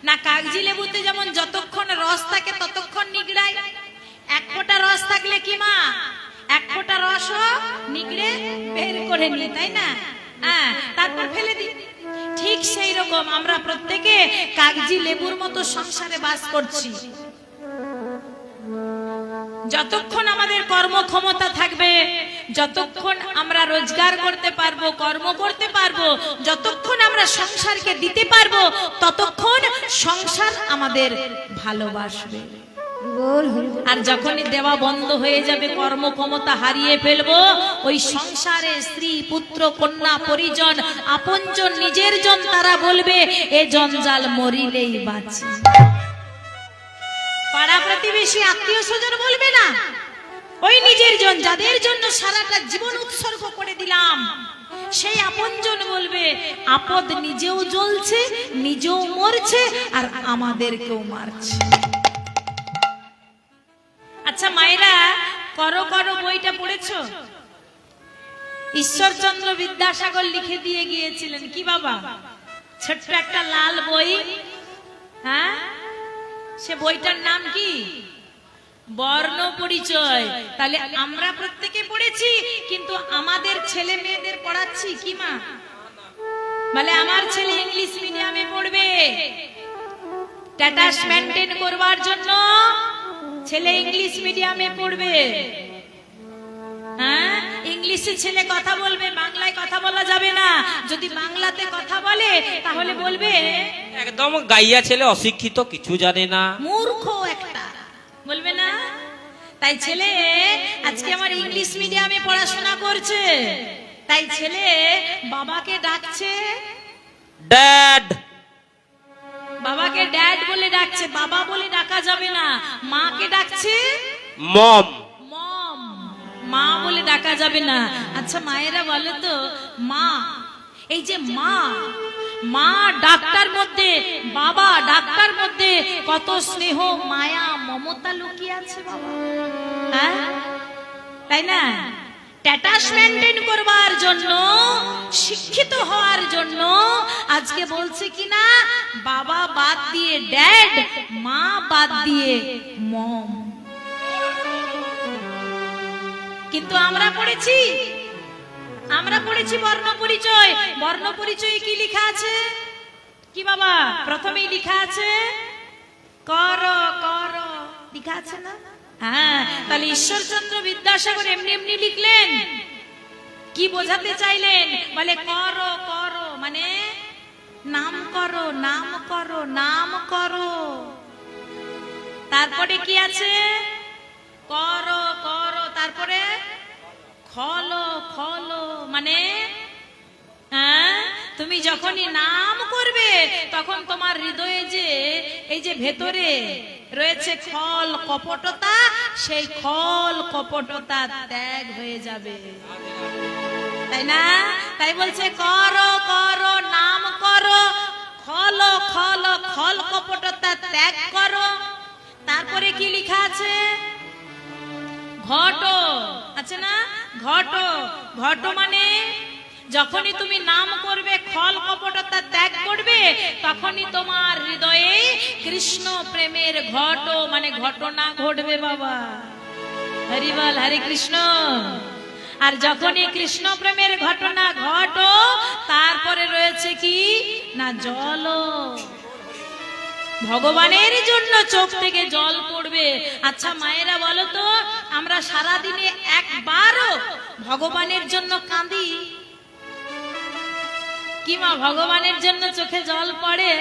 না, কাগজি লেবুতে যেমন যতক্ষণ রস থাকে ততক্ষণ নিগড়ায়। এক ফোঁটা রস থাকলে কি মা, এক ফোঁটা রস নিগড়ে বের করে নি, তাই না? হ্যাঁ, তারপর ফেলে দিই। ঠিক সেই রকম আমরা প্রত্যেকে কাগজি লেবুর মতো সংসারে বাস করছি। যতক্ষণ আমাদের কর্মক্ষমতা থাকবে, যতক্ষণ আমরা রোজগার করতে পারবো, কর্ম করতে পারবো, যতক্ষণ আমরা সংসারকে দিতে পারবো ততক্ষণ সংসার আমাদের ভালোবাসবে। আর যখনই দেওয়া বন্ধ হয়ে যাবে, কর্মক্ষমতা হারিয়ে ফেলবো, ওই সংসারে স্ত্রী পুত্র কন্যা পরিজন আপনজন নিজের জন তারা বলবে এ জঞ্জাল মরিলেই বাঁচি। পাড়া প্রতিবেশী আত্মীয় স্বজন বলবে না, ওই নিজের জন যাদের জন্য সারাটা জীবন উৎসর্গ করে দিলাম সেই আপনজন বলবে আপদ নিজেও জ্বলছে, নিজেও মরছে, আর আমাদেরকেও মারছে। আচ্ছা মায়েরা, করো করো বইটা পড়েছো? ঈশ্বরচন্দ্র বিদ্যাসাগর লিখে দিয়ে গিয়েছিলেন। কি বাবা, ছোট্ট একটা লাল বই। হ্যাঁ, সে বইটার নাম কি? বর্ণ পরিচয়। তাহলে আমরা প্রত্যেকে পড়েছি, কিন্তু আমাদের ছেলে মেয়েদের পড়াচ্ছি কি মা? বলে আমার ছেলে ইংলিশ মিডিয়ামে পড়বে, স্ট্যাটাস মেইনটেইন করবার জন্য ছেলে ইংলিশ মিডিয়ামে পড়বে। হ্যাঁ, ইংলিশে ছেলে কথা বলবে, বাংলায় কথা বলা যাবে না। যদি বাংলাতে কথা বলে তাহলে বলবে একদম গাইয়া ছেলে, অশিক্ষিত, কিছু জানে না, মূর্খ একটা, বলবে না? তাই ছেলে আজকে আমার ইংলিশ মিডিয়ামে পড়াশোনা করছে, তাই ছেলে বাবাকে ডাকছে ড্যাড। বাবাকে ড্যাড বলে ডাকছে, বাবা বলে ডাকা যাবে না। মাকে ডাকছে মম। মম, মা বলে ডাকা যাবে না। আচ্ছা মায়েরা বলে তো, মা, এই যে মা, মা ডাক্তার মধ্যে, বাবা ডাক্তার মধ্যে কত স্নেহ মায়া মমতা লুকিয়ে আছে বাবা। হ্যাঁ, তাই না? স্ট্যাটাস মেইনটেইন করবার জন্য, শিক্ষিত হওয়ার জন্য আজকে বলছে কিনা বাবা বাদ দিয়ে ড্যাড, মা বাদ দিয়ে মম। কিন্তু আমরা পড়েছি বর্ণ পরিচয়। বর্ণ পরিচয়ে কি লেখা আছে? কি বাবা, প্রথমেই লেখা আছে কর কর, লেখা আছে না? হ্যাঁ, তাহলে ঈশ্বরচন্দ্র বিদ্যাসাগর এমনি এমনি লিখলেন। কি বোঝাতে চাইলেন? বলে করো করো মানে নাম করো, নাম করো, নাম করো। তারপরে কি আছে? করো করো, তারপরে খলো খলো মানে তুমি যখনই নাম করবে তখন তোমার হৃদয়ে যে এই যে ভেতরে রয়েছে খল কপটতা, সেই খল কপটতা ত্যাগ হয়ে যাবে, তাই না? তাই বলছে করো করো, নাম করো, খলো খলো, খল কপটতা ত্যাগ করো। তারপরে কি লেখা আছে? ঘট আছে না? ঘট, ঘট মানে যখনই তুমি নাম করবে, খল কপটতা ত্যাগ করবে, তখনই তোমার হৃদয়ে কৃষ্ণ প্রেমের ঘট মানে ঘটনা ঘটবে বাবা। হরি বল, হরে কৃষ্ণ। আর যখনই কৃষ্ণ প্রেমের ঘটনা ঘটো, তারপরে রয়েছে কি না জল। ভগবানের জন্য চোখ থেকে জল পড়বে। আচ্ছা মায়েরা বলো তো, আমরা সারাদিনে একবারও ভগবানের জন্য কাঁদি কি মা? ভগবানের জন্য চোখে জল পড়ে,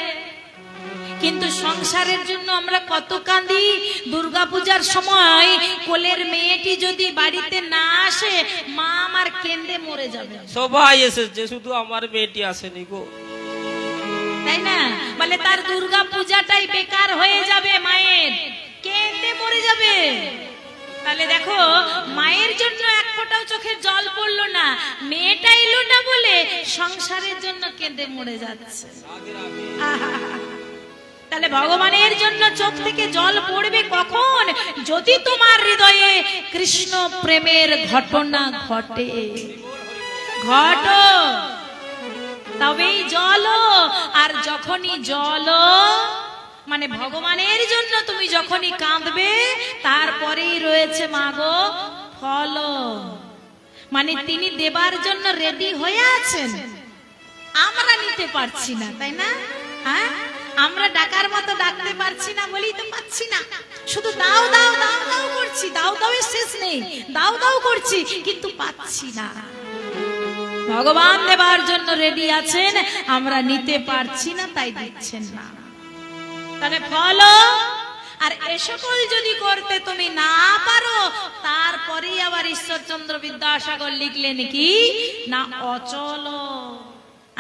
কিন্তু সংসারের জন্য আমরা কত কাঁদি। দুর্গাপূজার সময় কোলের মেয়েটি যদি বাড়িতে না আসে, মা আমার কেঁদে মরে যাবে। সবাই এসেছে, শুধু আমার মেয়েটি আসেনি গো, তাই না? বলে তার দুর্গা পূজাটাই বেকার হয়ে যাবে, মায়ের কেঁদে মরে যাবে। তাহলে দেখো, মায়ের জন্য এক ফোঁটাও চোখের জল পড়লো না, মেয়েটা এলো না বলে সংসারের জন্য কেঁদে মরে যাচ্ছে। আহা! তাহলে ভগবানের জন্য চোখ থেকে জল পড়বে কখন? যদি তোমার হৃদয়ে কৃষ্ণ প্রেমের ঘটনা ঘটে। তবেই জল। আর যখনই জল মানে ভগবানের জন্য তুমি যখনই কাঁদবে, তারপরেই রয়েছে মাগো ফল। মানে তিনি দেবার জন্য রেডি হয়ে আছেন, আমরা নিতে পারছি না, তাই না? হ্যাঁ, আমরা ডাকার মতো ডাকতে পারছি না বলেই তো পাচ্ছি না। শুধু দাও দাও দাও দাও করছি, দাও দাও এর শেষ নেই, দাও দাও করছি, কিন্তু পাচ্ছি না। ভগবান দেবার জন্য রেডি আছেন, আমরা নিতে পারছি না, তাই দিচ্ছেন না। তাহলে ফল। আর এ সকল যদি করতে তুমি না পারো, তারপরেই আবার ঈশ্বরচন্দ্র বিদ্যাসাগর লিখলেন কি না অচল।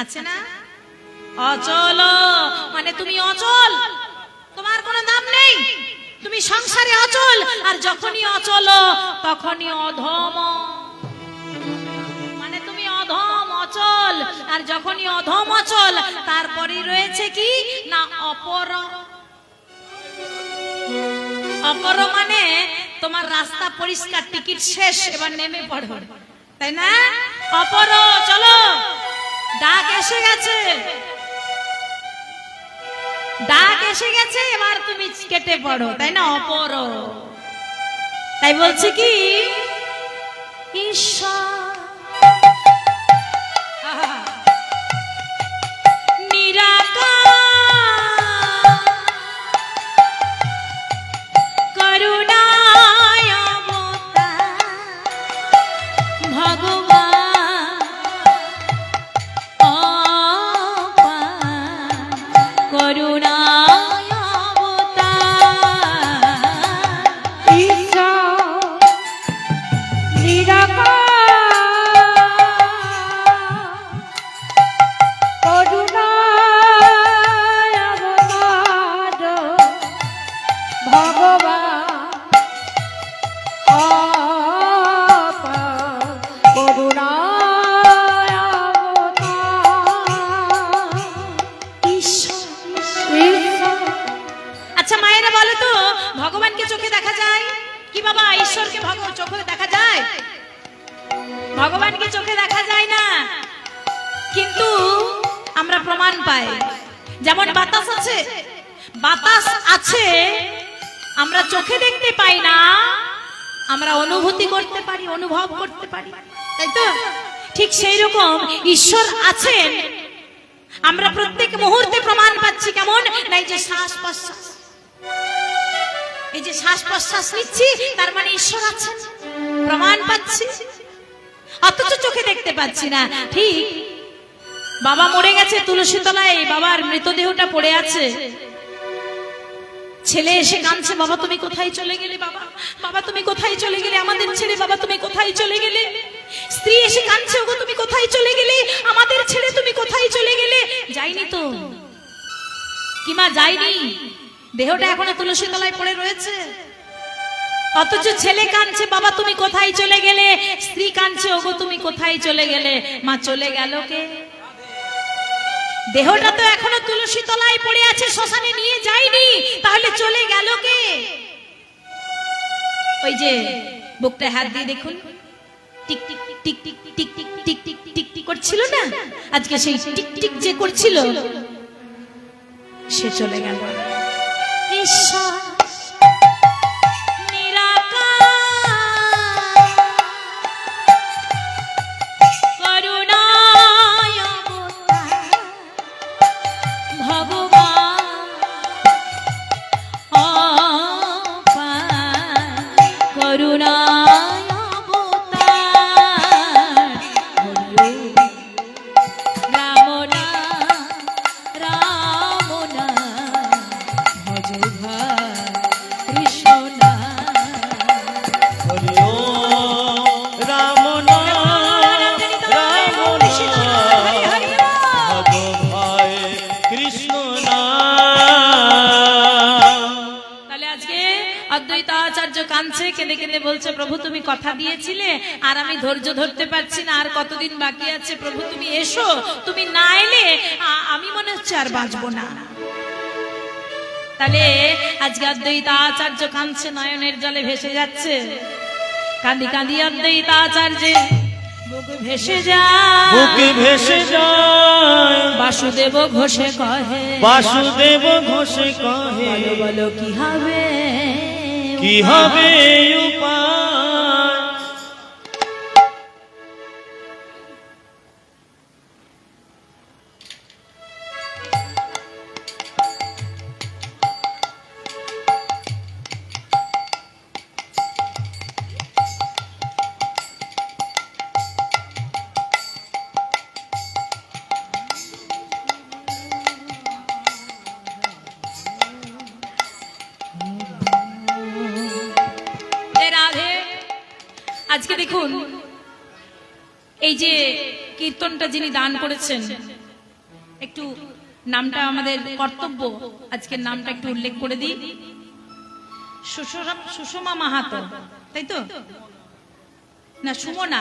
আছে না? অচল মানে তুমি অচল, তোমার কোনো দাম নেই, তুমি সংসারে অচল। আর যখনই অচল তখনই অধম, মানে তুমি অধম অচল। আর যখনই অধম অচল, তারপরে রয়েছে কি না অপর। অপর মানে তোমার রাস্তা পরিষ্কার, টিকিট শেষ, এবার নেমে পড়ো, তাই না? অপর, চলো ডাক এসে গেছে, ডাক এসে গেছে, এবার তুমি কেটে পড়ো, তাই না? অপর। তাই বলছে কি ঈশ্বর ভগবানকে চোখে দেখা যায় না, কিন্তু আমরা প্রমাণ পাই। যেমন বাতাস আছে, বাতাস আছে, আমরা চোখে দেখতে পাই না, আমরা অনুভূতি করতে পারি, অনুভব করতে পারি, তাই তো? ঠিক সেই রকম ঈশ্বর আছেন, আমরা প্রত্যেক মুহূর্তে প্রমাণ পাচ্ছি। কেমন না, এই যে শ্বাস প্রশ্বাস, এই যে শ্বাস প্রশ্বাস নিচ্ছি, তার মানে ঈশ্বর আছেন, প্রমাণ পাচ্ছি, অথচ চোখে দেখতে পাচ্ছি না। ঠিক বাবা মরে গেছে তুলসী তলায়, বাবার মৃতদেহটা পড়ে আছে, ছেলে এসে কাঁদছে, বাবা তুমি কোথায় চলে গেলে, বাবা বাবা তুমি কোথায় চলে গেলে আমাদের ছেড়ে, বাবা তুমি কোথায় চলে গেলে। স্ত্রী এসে কাঁদছে, ওগো তুমি কোথায় চলে গেলে আমাদের ছেড়ে, তুমি কোথায় চলে গেলে। যাইনি তো কি মা, যাইনি, দেহটা এখনো তুলসী তলায় পড়ে রয়েছে। অথচ ছেলে কাঁদছে, বাবা তুমি কোথায় চলে গেলে। স্ত্রী কাঁদছে, ওগো তুমি কোথায় চলে গেলে। মা চলে গেল কে? দেহটা তো এখনো তুলসী তলায় পড়ে আছে, শ্মশানে নিয়ে যায়নি, তাহলে চলে গেল কে? ওই যে বুকটা হাত দিয়ে দেখুন, tick tick tick tick tick tick tick tick tick tick করছিল না, আজকে সেই টিক টিক যে করছিল সে চলে গেল। ঈশ্বর নিরাকার কাঁদছে, কেঁদে কেঁদে বলছে প্রভু তুমি কথা দিয়েছিলে আর আমি ধৈর্য ধরতে পারছি না, আর কতদিন বাকি আছে, প্রভু তুমি এসো, তুমি না এলে আমি মনে হচ্ছে আর বাঁচবো না। তাহলে আজকে অদ্বৈতাচার্য কাঁদছে, নয়নের জলে ভেসে যাচ্ছে, কাঁদি কাঁদি অদ্বৈতাচার্যের বুক ভেসে যায়, বুকে ভেসে যায় বাসুদেব ঘোষে কহে, বাসুদেব ঘোষে কহে, বলো বলো কি হবে, কি হবে উপায়। রাধে। আজকে দেখুন এই যে কীর্তনটা যিনি দান করেছেন, একটু নামটা আমাদের কর্তব্য আজকের নামটা একটু উল্লেখ করে দিই। সুষমা মাহাতো, তাই তো না সুমনা,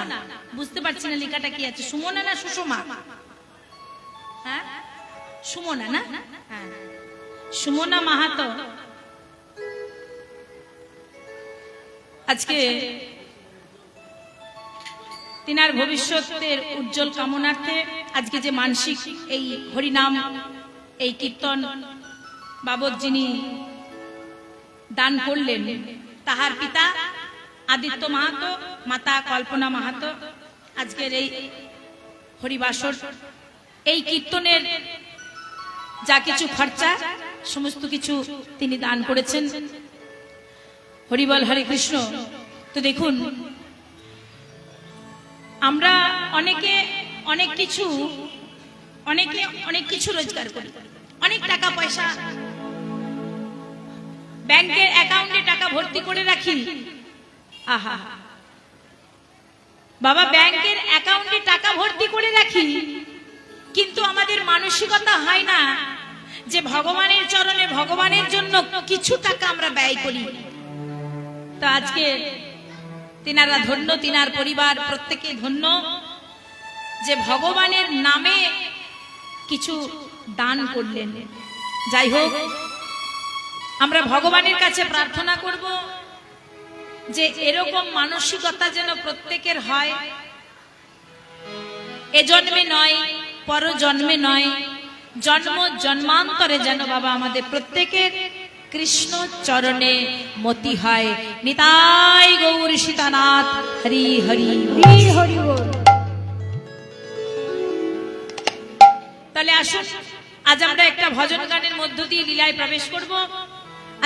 বুঝতে পারছি না লেখাটা কি আছে, সুমনা না সুষমা? হ্যাঁ সুমনা না, হ্যাঁ সুমনা মাহাতো আজকে তিনার ভবিষ্যতের উজ্জ্বল কামনার্থে আজকে যে মানসিক এই হরিনাম এই কীর্তন বাবদ যিনি দান করলেন, তাহার পিতা আদিত্য মাহাতো, মাতা কল্পনা মাহাতো, আজকের এই হরিবাসর এই কীর্তনের যা কিছু খরচা সমস্ত কিছু তিনি দান করেছেন। হরিবল, হরে কৃষ্ণ। তো দেখুন আমরা অনেকে অনেক কিছু রোজগার করি, অনেক টাকা পয়সা ব্যাংকের অ্যাকাউন্টে টাকা ভর্তি করে রাখি। আহা বাবা, ব্যাংকের অ্যাকাউন্টে টাকা ভর্তি করে রাখি, কিন্তু আমাদের মানসিকতা হয় না যে ভগবানের চরণে ভগবানের জন্য কিছু টাকা আমরা ব্যয় করি। তো আজকে তিনারা ধন্য, তিনার পরিবার প্রত্যেকে ধন্য যে ভগবানের নামে কিছু দান করলেন। যাই হোক, আমরা ভগবানের কাছে প্রার্থনা করব যে এরকম মানসিকতা যেন প্রত্যেকের হয়, এ জন্মে নয়, পর জন্মে নয়, জন্ম জন্মান্তরে যেন বাবা আমাদের প্রত্যেকের কৃষ্ণ চরণে মতি হয়। নিতাই গৌর সীতানাথ হরি হরি হরি হরি বল। তাহলে আসুন আজ আমরা একটা ভজন গানের মধ্য দিয়ে লীলায় প্রবেশ করব।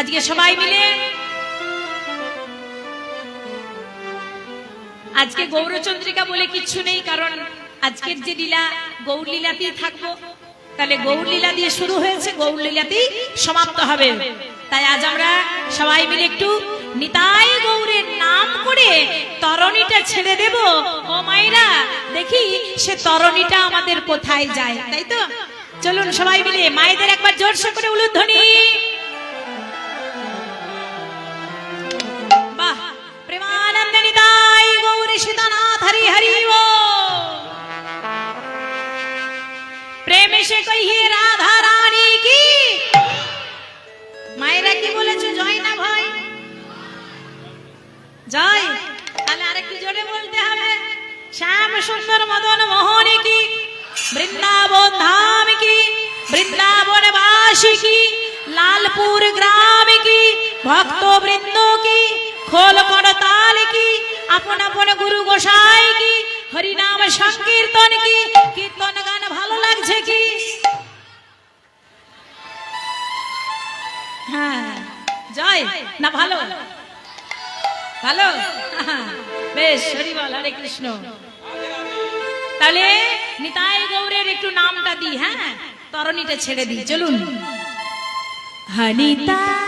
আজকে সবাই মিলে আজকে গৌরচন্দ্রিকা বলে কিছু নেই, কারণ আজকের যে লীলা গৌর লীলাতেই থাকবো। তাহলে গৌর লীলা দিয়ে শুরু হয়েছে, গৌর লীলাতেই সমাপ্ত হবে। তাই আজ আমরা সবাই মিলে একটু নিতাই গৌরের নাম করে তরণীটা ছেড়ে দেব। ও মায়েরা, দেখি সে তরণীটা আমাদের কোথায় যায়, তাই তো? চলুন সবাই মিলে মায়েদের একবার জোরসে করে উলুধ্বনি। বাহ, প্রেমানন্দ নিতাই গৌর সীতানাথ হরি হরি ও। প্রেম সে কহিয়ে রাধা রানী কি। মায়েরা কি বলেছে? জয় না ভয়? জয়। তাহলে আরেকটু জোরে বলতে হবে। শ্যাম সুন্দর মদন মোহনী কি, বৃন্দাবন ধাম কি, বৃন্দাবন বাসী কি, লালপুর গ্রাম কি, ভক্ত বৃন্দ কি, খোল করতাল কি, আপন আপন গুরু গোসাই কি, হরিনাম সংকীর্তন কি, কীর্তন গান ভালো লাগছে কি? হ্যাঁ, জয় না ভালো? ভালো, বেশ, হরি বল, হরে কৃষ্ণ। তাহলে নিতাই গৌরের একটু নামটা দিই, হ্যাঁ, তরণীটা ছেড়ে দিই। চলুন। হনিতাই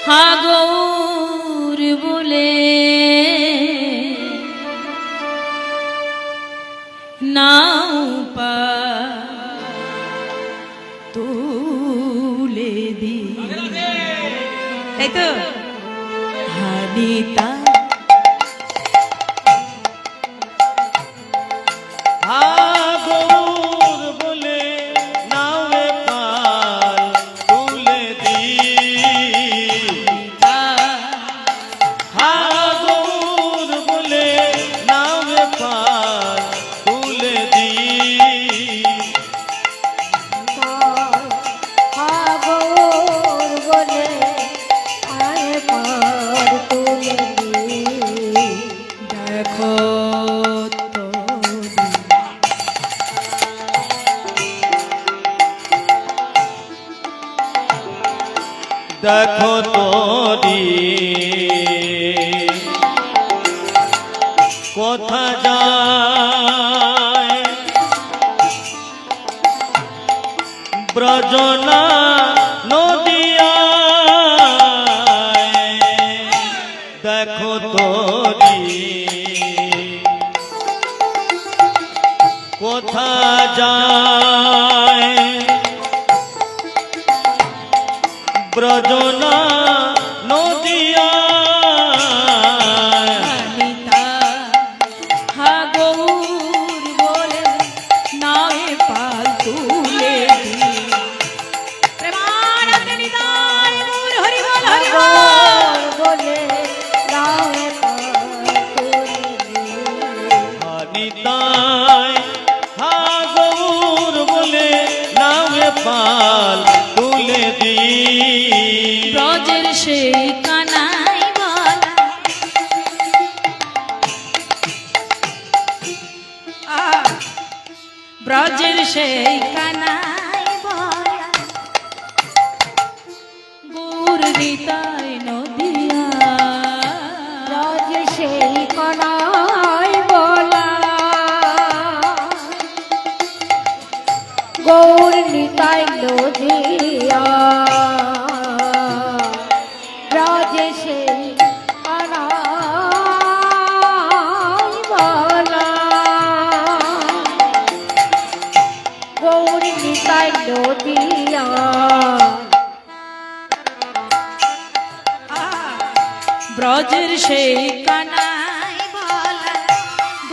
হা গৌর বলে নাও পা তুলে দি, তাই তো হানিতা গৌর বলে নাওয়ে পাল তুলে দি, গৌর বলে নাওয়ে পাল তুলে দি, গৌর বলে আয় পার তুলে দি। দেখো দেখো তোরি কোথা যায় ব্রজনা নদিয়া, দেখো তোরি কোথা যায় ব্রজনা নদিয়া, হানিতা হা গৌর বলে নাওয়ে পাল তুলে দি। প্রেমানন্দে নিতাই গৌর হরি বল হরি বল। গৌর বলে নাওয়ে পার তুলে দি। নিতাই হা গৌর বলে নাওয়ে পাল তুলে দি, ব্রজের সেই কানাই বলা ব্রজের সেই কানাই বলা গৌর নিতাই নদিয়া, রাজ সেই কণায় বলা গৌর নিতাই নদিয়া, রাজ সেই কণায় বলা গৌর নিতাই নদিয়া। ব্রজের সেই কানাই বলা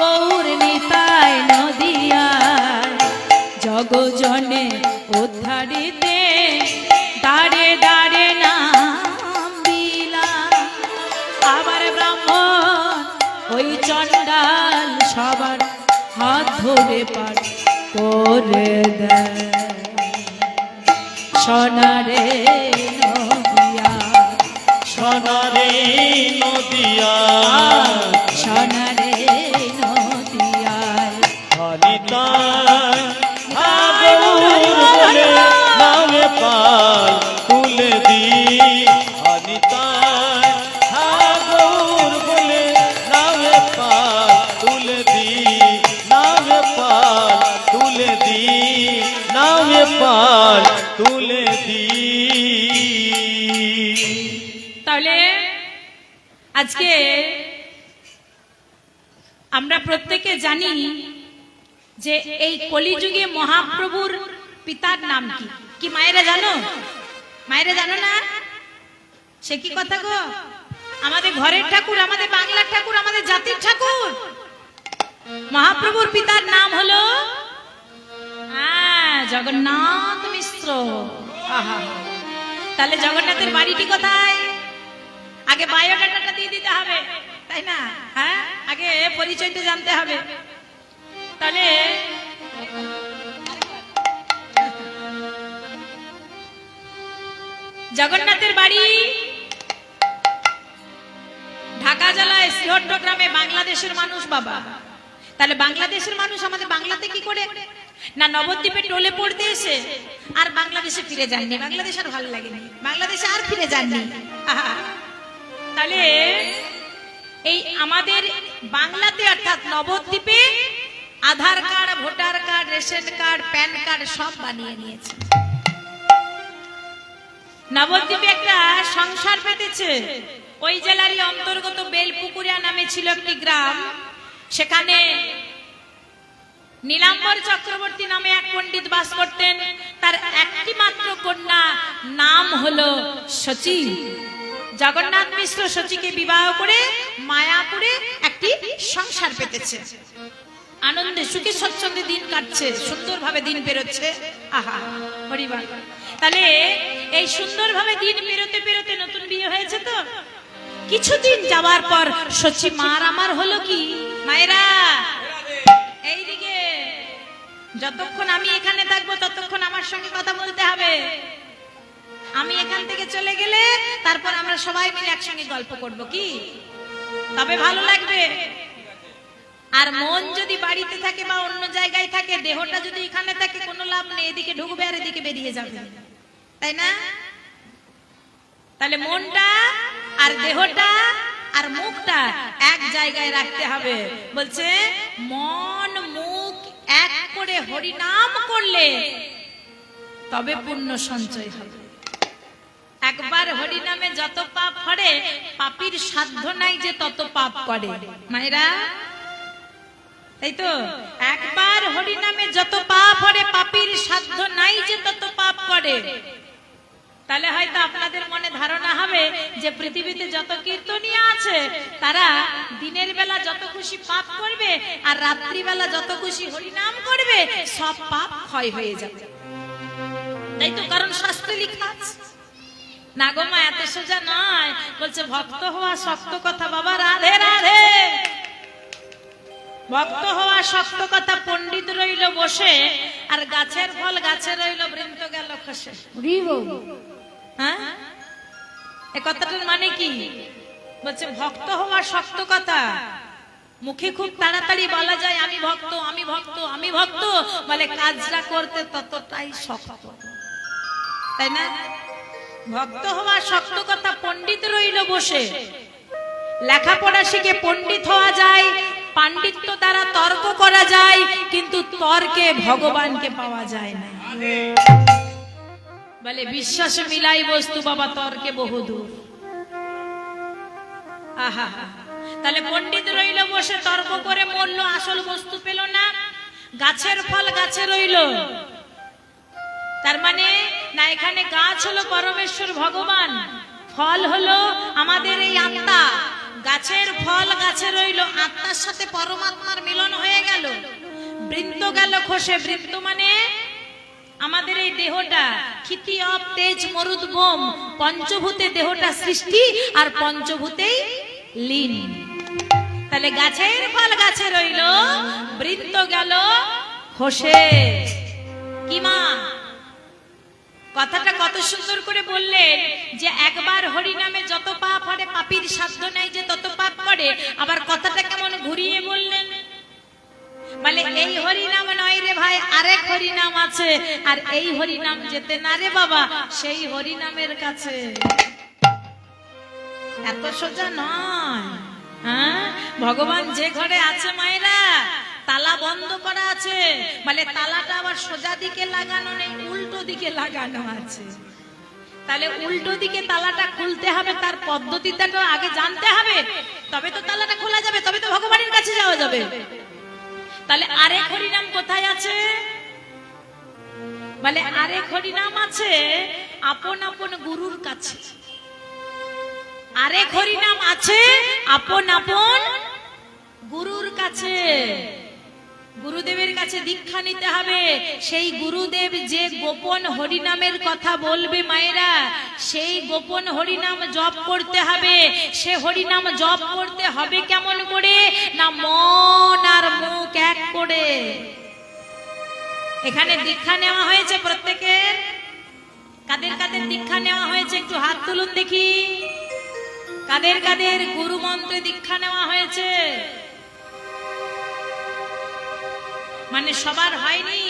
গৌর নিতাই নদিয়া, জগজনে উদ্ধারিতে দাঁড়ে দাঁড়ে নাম বিলা। আবার ব্রাহ্মণ ওই চণ্ডাল সবার হাত ধরে পাঠ করে দেয়, সোনারে নদিয়া সোনারে নদিয়া, সোনারে নদিয়ায় নিতাই হা গৌর বলে নাওয়ে পাল তুলে দি, নিতাই হা গৌর বলে নাওয়ে পাল তুলে দি, নাওয়ে পাল তুলে দি, নাওয়ে পাল তুলে দি। তাহলে আজকে আমরা প্রত্যেকে জানি যে এই কলিযুগে মহাপ্রভুর পিতার নাম কি? কি মায়েরা জানো? মায়েরা জানো না? সে কি কথা গো? আমাদের ঘরের ঠাকুর, আমাদের বাংলার ঠাকুর, আমাদের জাতির ঠাকুর। মহাপ্রভুর পিতার নাম হলো জগন্নাথ মিশ্র। আহা, তাহলে জগন্নাথের বাড়িটি কোথায়? আগে বায়োডাটাটা দিয়ে দিতে হবে, তাই না? হ্যাঁ, আগে পরিচয়টা জানতে হবে। তাহলে জগন্নাথের বাড়ি ঢাকা জেলায় শ্রীহট্ট গ্রামে, বাংলাদেশের মানুষ বাবা। তাহলে বাংলাদেশের মানুষ আমাদের বাংলাতে কি করে? না নবদ্বীপে টোলে পড়তে এসে আর বাংলাদেশে ফিরে যাননি। বাংলাদেশ আর ভালো লাগেনি, বাংলাদেশে আর ফিরে যাননি। আহা, তাহলে এই আমাদের বাংলাতে অর্থাৎ নবদ্বীপে Aadhaar card, voter card, ration card, PAN card সব বানিয়ে নিয়েছে। নবদ্বীপে একটা সংসার পেতেছে ওই জেলারই অন্তর্গত বেলপুকুরিয়া নামে ছিল একটি গ্রাম। সেখানে নীলাম্বর চক্রবর্তী নামে এক পণ্ডিত বাস করতেন। তার একটি মাত্র কন্যা, নাম হলো শচী। জগন্নাথ মিশ্র শচীকে বিবাহ করে মায়াপুরে একটি সংসার পেতেছে। আনন্দে সুখে স্বচ্ছন্দে দিন কাটছে, সুন্দরভাবে দিন পেরোচ্ছে। আহা হরিবার। তাহলে এই সুন্দরভাবে দিন পেরোতে পেরোতে নতুন বিয়ে হয়েছে তো, কিছুদিন যাওয়ার পর শচী মার আমার হলো কি, মায়েরা এইদিকে, যতক্ষণ আমি এখানে থাকবো ততক্ষণ আমার সঙ্গে কথা বলতে হবে। আমি এখান থেকে চলে গেলে তারপর আমরা সবাই মিলে একসঙ্গে গল্প করব, কি তবে ভালো লাগবে। আর মন যদি বাড়িতে থাকে বা অন্য জায়গায় থাকে, দেহটা যদি এখানে থাকে কোনো লাভ নেই, এদিকে ঢুকবে আর এদিকে বেরিয়ে যাবে, তাই না? তাহলে মনটা আর দেহটা আর মুখটা এক জায়গায় রাখতে হবে। বলছে মন মুখ এক করে হরিনাম করলে তবে পুণ্য সঞ্চয় হবে। একবার হরিনামে যত পাপ করে, পাপীর সাধ্য নাই যে তত পাপ করে। মায়েরা তাই তো, একবার হরিনামে যত পাপ করে, পাপীর সাধ্য নাই যে তত পাপ করে। তাহলে হয়তো আপনাদের মনে ধারণা হবে যে পৃথিবীতে যত কীর্তনীয় আছে তারা দিনের বেলা যত খুশি পাপ করবে আর রাত্রি বেলা যত খুশি হরিনাম করবে, সব পাপ ক্ষয় হয়ে যাবে। তাই তো, কারণ শাস্ত্রে লেখা আছে। না গো মা, এত সোজা নয়। বলছে ভক্ত হওয়া শক্ত কথা বাবা, রাধে রাধে। ভক্ত হওয়া শক্ত কথা, পণ্ডিত রইল বসে আর গাছের ফল গাছে রইল, বৃন্ত গেল খসে। হ্যাঁ, এ কথাটার মানে কি? বলছে ভক্ত হওয়া শক্ত কথা, মুখে খুব তাড়াতাড়ি বলা যায় আমি ভক্ত আমি ভক্ত আমি ভক্ত, বলে কাজটা করতে ততটাই শক্ত, তাই না? ভক্ত হওয়া শক্ত কথা, পণ্ডিত রইল বসে। লেখাপড়া শিখে পণ্ডিত হওয়া যায়, পাণ্ডিত্য দ্বারা তর্ক করা যায়, কিন্তু তর্কে ভগবানকে পাওয়া যায় না। বলে বিশ্বাস মিলাই বস্তু বাবা, তর্কে বহুদূর। আহা, তাহলে পণ্ডিত রইল বসে, তর্ক করে মরলো, আসল বস্তু পেল না। গাছের ফল গাছে রইল, তার মানে না এখানে গাছ হলো পরমেশ্বর ভগবান, ফল হলো আমাদের এই আত্মা। গাছের ফল গাছে রইল, আত্মার সাথে পরমাত্মার মিলন হয়ে গেল। বৃন্ত গেল খসে। বৃন্ত মানে আমাদের এই দেহটা, ক্ষিতি অপ তেজ মরুদ বোম, পঞ্চভূতে দেহটা সৃষ্টি আর পঞ্চভূতেই লীন। তাহলে গাছের ফল গাছে রইল, বৃন্ত গেল খসে। কি মা কথাটা কত সুন্দর করে বললেন যে একবার হরিনামে যত পাপ করে, পাপীর সাধ্য নাই যে তত পাপ করে। আবার কথাটা কেমন ঘুরিয়ে বললেন, বলে এই হরিনাম নয় রে ভাই, আরেক হরিনাম আছে, আর এই হরিনাম যেতে না রে বাবা সেই হরিনামের কাছে। এত সোজা নয়। হ্যাঁ, ভগবান যে ঘরে আছে মায়েরা, তালা বন্ধ করা আছে, বলে তালাটা আবার সোজা দিকে লাগানো নেই, উল্টো দিকে লাগানো আছে। তাহলে উল্টো দিকে তালাটা খুলতে হবে, তার পদ্ধতিটা তো আগে জানতে হবে, তবে তো তালাটা খোলা যাবে, তবে তো ভগবানের কাছে যাওয়া যাবে। তাহলে আরেক হরিনাম কোথায় আছে? বলে আরেক হরিনাম আছে আপন আপন গুরুর কাছে। আরেক হরিনাম আছে আপন আপন গুরুর কাছে। গুরুদেবের কাছে দীক্ষা নিতে হবে। সেই গুরুদেব যে গোপন হরিনামের কথা বলবে মায়েরা, সেই গোপন হরিনাম জপ করতে হবে। সে হরিনাম জপ করতে হবে কেমন করে? না মন আর মুখ এক করে। এখানে দীক্ষা নেওয়া হয়েছে প্রত্যেকের। কাদের কাদের দীক্ষা নেওয়া হয়েছে একটু হাত তুলুন দেখি। কাদের কাদের গুরু মন্ত্রে দীক্ষা নেওয়া হয়েছে? মানে সবার হয়নি?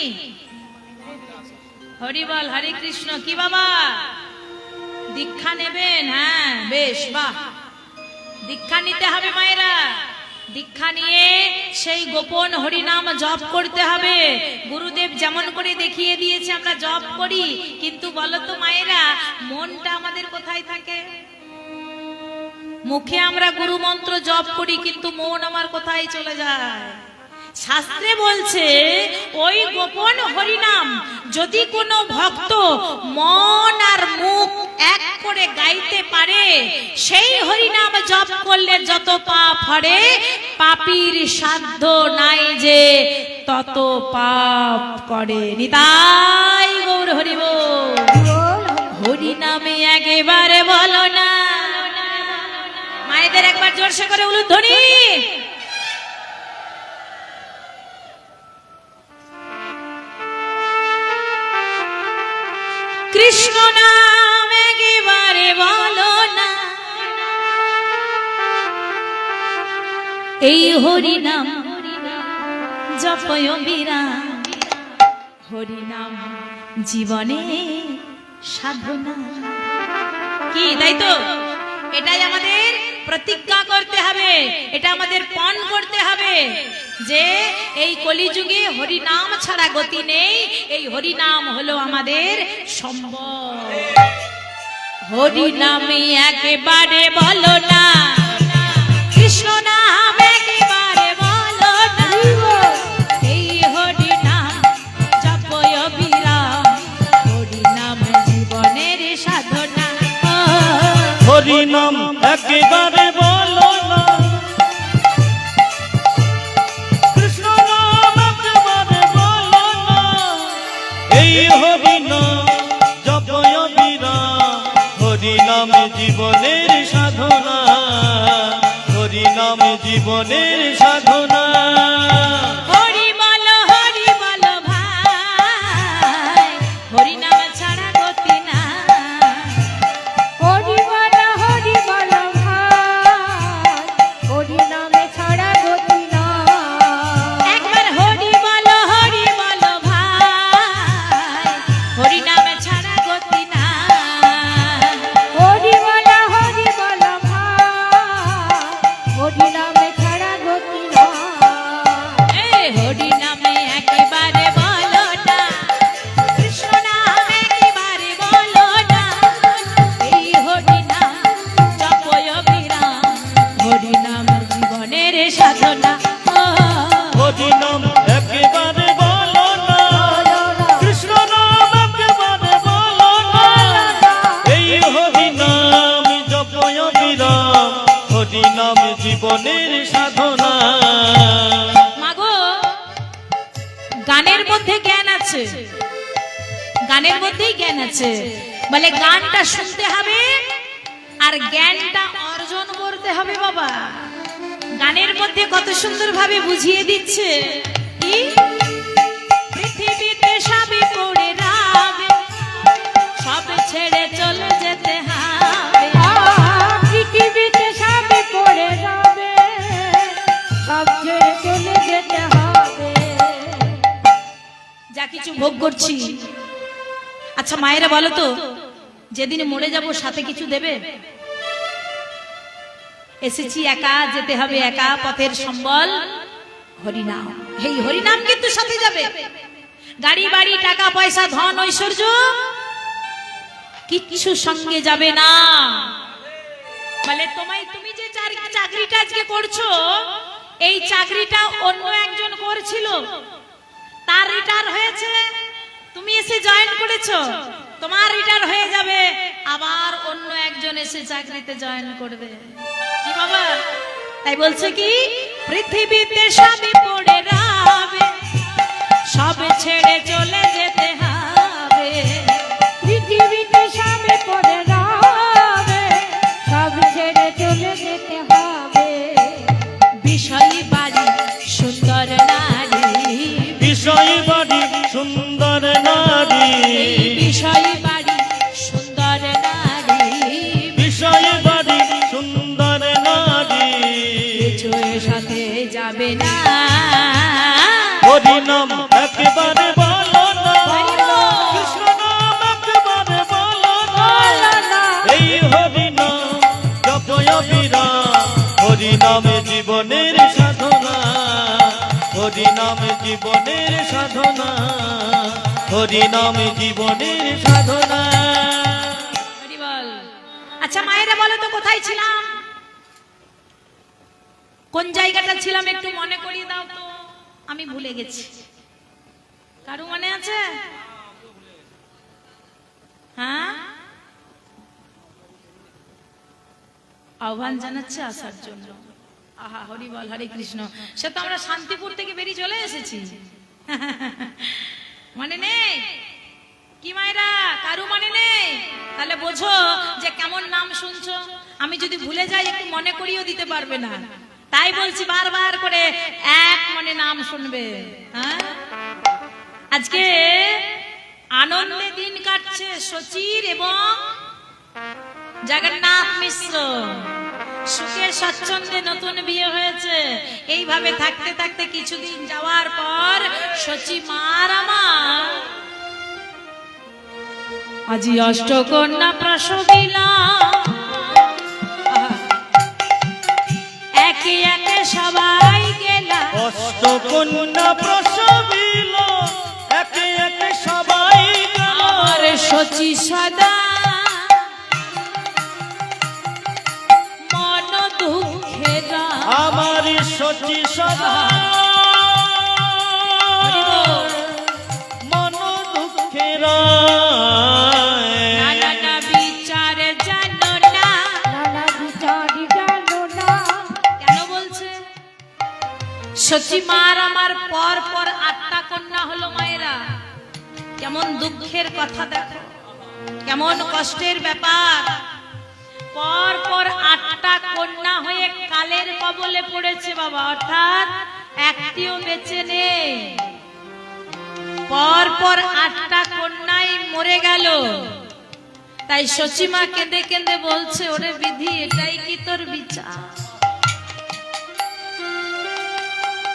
হরি বল, হরে কৃষ্ণ। কি বাবা দীক্ষা নেবেন? হ্যাঁ বেশ, বাহ। দীক্ষা নিতে হবে মায়েরা। দীক্ষা নিয়ে সেই গোপন হরিনাম জপ করতে হবে। গুরুদেব যেমন করে দেখিয়ে দিয়েছে আমরা জপ করি, কিন্তু বলো তো মায়েরা, মনটা আমাদের কোথায় থাকে? মুখে আমরা গুরু মন্ত্র জপ করি, কিন্তু মন আমার কোথায় চলে যায়। শাস্ত্রে বলছে ওই গোপন হরিনাম যদি কোনো ভক্ত মন আর মুখ এক করে গাইতে পারে, সেই হরিনাম জপ করলে যত পাপ হরে, পাপীর সাধ্য নাই যে তত পাপ করে। নিতাই গৌর হরি বল। হরিনামে একেবারে বলো না। মায়েদের একবার জোরসে করে উলুধ্বনি। কৃষ্ণ নাম একেবারে বলো না। এই হরিনাম জপয় বিরাম, হরিনাম জীবনে সাধনা। কি তাই তো? এটাই আমাদের প্রতিজ্ঞা করতে হবে, এটা আমাদের পণ করতে হবে যে এই কলিযুগে হরিনাম ছাড়া গতি নেই। এই হরিনাম হলো আমাদের সম্বল। হরিনামে একেবারে বলো না, কৃষ্ণ নাম একেবারে বলো না। এই হরিনাম জপয় বিরাম, হরিনাম জীবনের সাধনা। হরিনাম একেবারে বলো না, কৃষ্ণ নাম একেবারে বলো না। এই হরিনাম জপয় বিরাম, হরিনাম জীবনের সাধনা, হরিনাম জীবনের সাধনা। হরি বলো ভাই, হরিনাম ছাড়া গতি না। হরি বল ভাই, হরি নামে ছাড়া গতি না। একবার হরি বলো ভাই, হরিনাম ছাড়া গতি না। হরি বল ভাই, হরি নামে ছাড়া গতি না। হরিনামে একেবারে বলো না, কৃষ্ণ নাম একেবারে বলো না। এই হরিনাম জপয় বিরাম, হরিনাম জীবনের সাধনা। হরিনাম একেবারে বলো না, কৃষ্ণ নাম একেবারে বলো না। এই হরিনাম জপয় বিরাম, হরিনাম জীবনের সাধনা। মাগো, গানের মধ্যে জ্ঞান আছে, গানের মধ্যেই জ্ঞান আছে। বলে গানটা শুনতে হবে আর জ্ঞানটা অর্জন করতে হবে। বাবা গানের মধ্যে কত সুন্দর ভাবে বুঝিয়ে দিচ্ছে। কি পৃথিবীতে সবই পড়ে রাবে, সব ছেড়ে চলে যেতে হবে। পৃথিবীতে সবই পড়ে যাবে, সব ছেড়ে চলে যেতে হবে। যা কিছু ভোগ করছি। আচ্ছা মায়েরা বলো তো, যেদিন মরে যাব সাথে কিছু দেবে? এসেছি একা, যেতে হবে একা, পথের সম্বল হরিনাম। এই হরিনাম কিন্তু সাথে যাবে। গাড়ি বাড়ি টাকা পয়সা ধন ঐশ্বর্য কিচ্ছু সঙ্গে যাবে না। বলে তুমি যে চাকরিটা আজকে করছো, এই চাকরিটা অন্য একজন করছিল, তার রিটায়ার হয়েছে, তুমি এসে জয়েন করেছো, তোমার রিটায়ার হয়ে যাবে, আবার অন্য একজন এসে চাকরিতে জয়েন করবে। কি বাবা? তাই বলছে কি পৃথিবীতে সবই পড়ে রবে, সব ছেড়ে চলে যেতে হবে। পৃথিবীতে সবই পড়ে যাবে, সব ছেড়ে চলে যেতে হবে। বিষয়ী বাড়ি সুন্দর নারী, বিষয় বাড়ি সুন্দর নারী, বিষয়ী বাড়ি সুন্দর নারী, বিষয় বাড়ি সুন্দর নারী। কিছুর সাথে যাবে না। হরিনাম একেবারে বলো না, কৃষ্ণ নাম একেবারে বলো না। এই হরিনাম জপয় বিরাম, হরিনামে জীবনের সাধনা, হরিনামে জীবনের সাধনা, হরিনামে জীবনের সাধনা। হরি বল। আচ্ছা মায়েরা বলো তো, কোথায় ছিলাম? কোন জায়গাটা ছিলাম একটু মনে করিয়ে দাও তো, আমি ভুলে গেছি। কারো মনে আছে? হ্যাঁ, আহ্বান জানাচ্ছে আসার জন্য। আহা, হরি বল, হরে কৃষ্ণ। সে তো আমরা শান্তিপুর থেকে বেরিয়ে চলে এসেছি। মনে নেই কি মায়েরা? কারু মনে নেই? তাহলে বোঝো যে কেমন নাম শুনছো। আমি যদি ভুলে যাই একটু মনে করিয়েও দিতে পারবে না, তাই বলছি বারবার করে এক মনে নাম শুনবে। হ্যাঁ, আজকে আনন্দে দিন কাটছে সচির এবং জগন্নাথ মিশ্র। সুখে স্বচ্ছন্দে নতুন বিয়ে হয়েছে। এইভাবে থাকতে থাকতে কিছুদিন যাওয়ার পর সচি মার আমার আজি অষ্টকন্যা প্রসবিলা। একে একে সবাই গেলা, অষ্টকন্যা প্রসবিল, একে একে সবাই গেল। আর সচি সদা মন দুঃখেরা, আমার সচি সদা মন দুঃখেরা। নানা বিচার জানো না। নানা বিচারি জানো না। কেন বলছে? সচি মার আমার পর পর 8টা কন্যা হলো মায়েরা। কেমন দুঃখের কথা দেখো, কেমন কষ্টের ব্যাপার। পর পর 8টা কন্যা হয়ে কালের কবলে পড়েছে বাবা, অর্থাৎ একটিও বেঁচে নেই। পর পর 8টা কন্যাই মরে গেল। তাই সচিমা কেঁদে কেঁদে বলছে, ওরে বিধি, এটাই কি তোর বিচার?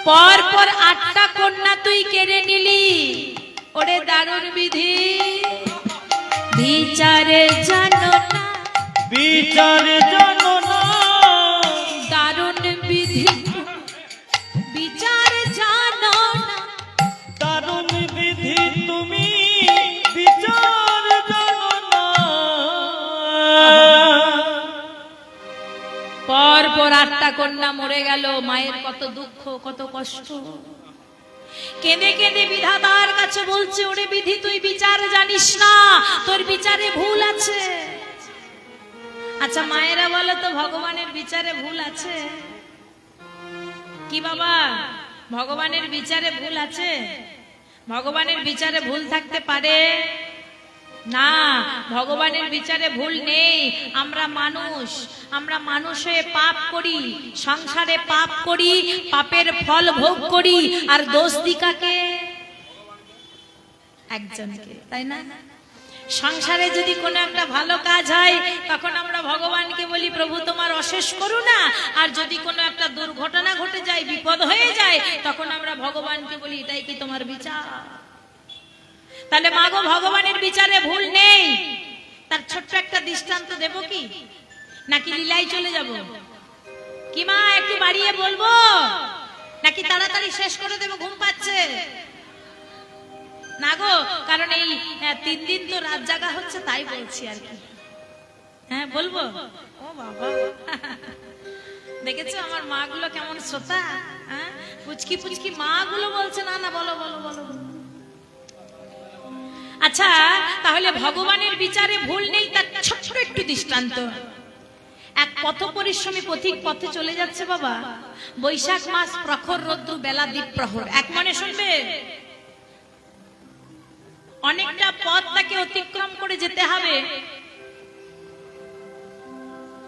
পর পর 8টা কন্যা তুই কেড়ে নিলি, ওরে দারুণ বিধি। বিচারে জানো না, বিচার জানো না, দারুণ বিধি। বিচার জানো না, দারুণ বিধি তুমি বিচার জানো না। পর পর 8টা কন্যা মরে গেল। মায়ের কত দুঃখ, কত কষ্ট। কেঁদে কেঁদে বিধাতার কাছে বলছে, ওরে বিধি, তুই বিচার জানিস না, তোর বিচারে ভুল আছে। আচ্ছা মায়েরা বলো তো, ভগবানের বিচারে ভুল আছে কি বাবা? ভগবানের বিচারে ভুল আছে? ভগবানের বিচারে ভুল থাকতে পারে না। ভগবানের বিচারে ভুল নেই। আমরা মানুষ, আমরা মানুষ হয়ে পাপ করি, সংসারে পাপ করি, পাপের ফল ভোগ করি। আর দোষ দি কাকে? একজনকে, তাই না? সংসারে যদি কোনো একটা ভালো কাজ হয়, তখন আমরা ভগবানকে বলি, প্রভু তোমার অশেষ করুণা। আর যদি কোনো একটা দুর্ঘটনা ঘটে যায়, বিপদ হয়ে যায়, তখন আমরা ভগবানকে বলি, এটাই কি তোমার বিচার? তাহলে মাগো, ভগবানের বিচারে ভুল নেই। তার ছোট্ট একটা দৃষ্টান্ত দেব কি, নাকি লীলায় চলে যাব? কি মা, একটু বাড়িয়ে বলবো নাকি তাড়াতাড়ি শেষ করে দেবো? ঘুম পাচ্ছে না গো, কারণ এই 3 দিন তো রাত জাগা হচ্ছে, তাই বলছি আর কি। হ্যাঁ বলবো? ও বাবা, দেখেছো আমার মা গুলো কেমন শ্রোতা। হ্যাঁ, পুচকি পুচকি মা গুলো বলছে, না না বলো বলো বলো। আচ্ছা, তাহলে ভগবানের বিচারে ভুল নেই, তার ছোট্ট একটু দৃষ্টান্ত। এক পথ পরিশ্রমী পথিক পথে চলে যাচ্ছে বাবা। বৈশাখ মাস, প্রখর রৌদ্র, বেলা দ্বীপ প্রহর। এক মনে শুনবে। অনেকটা পথ তাকে অতিক্রম করে যেতে হবে।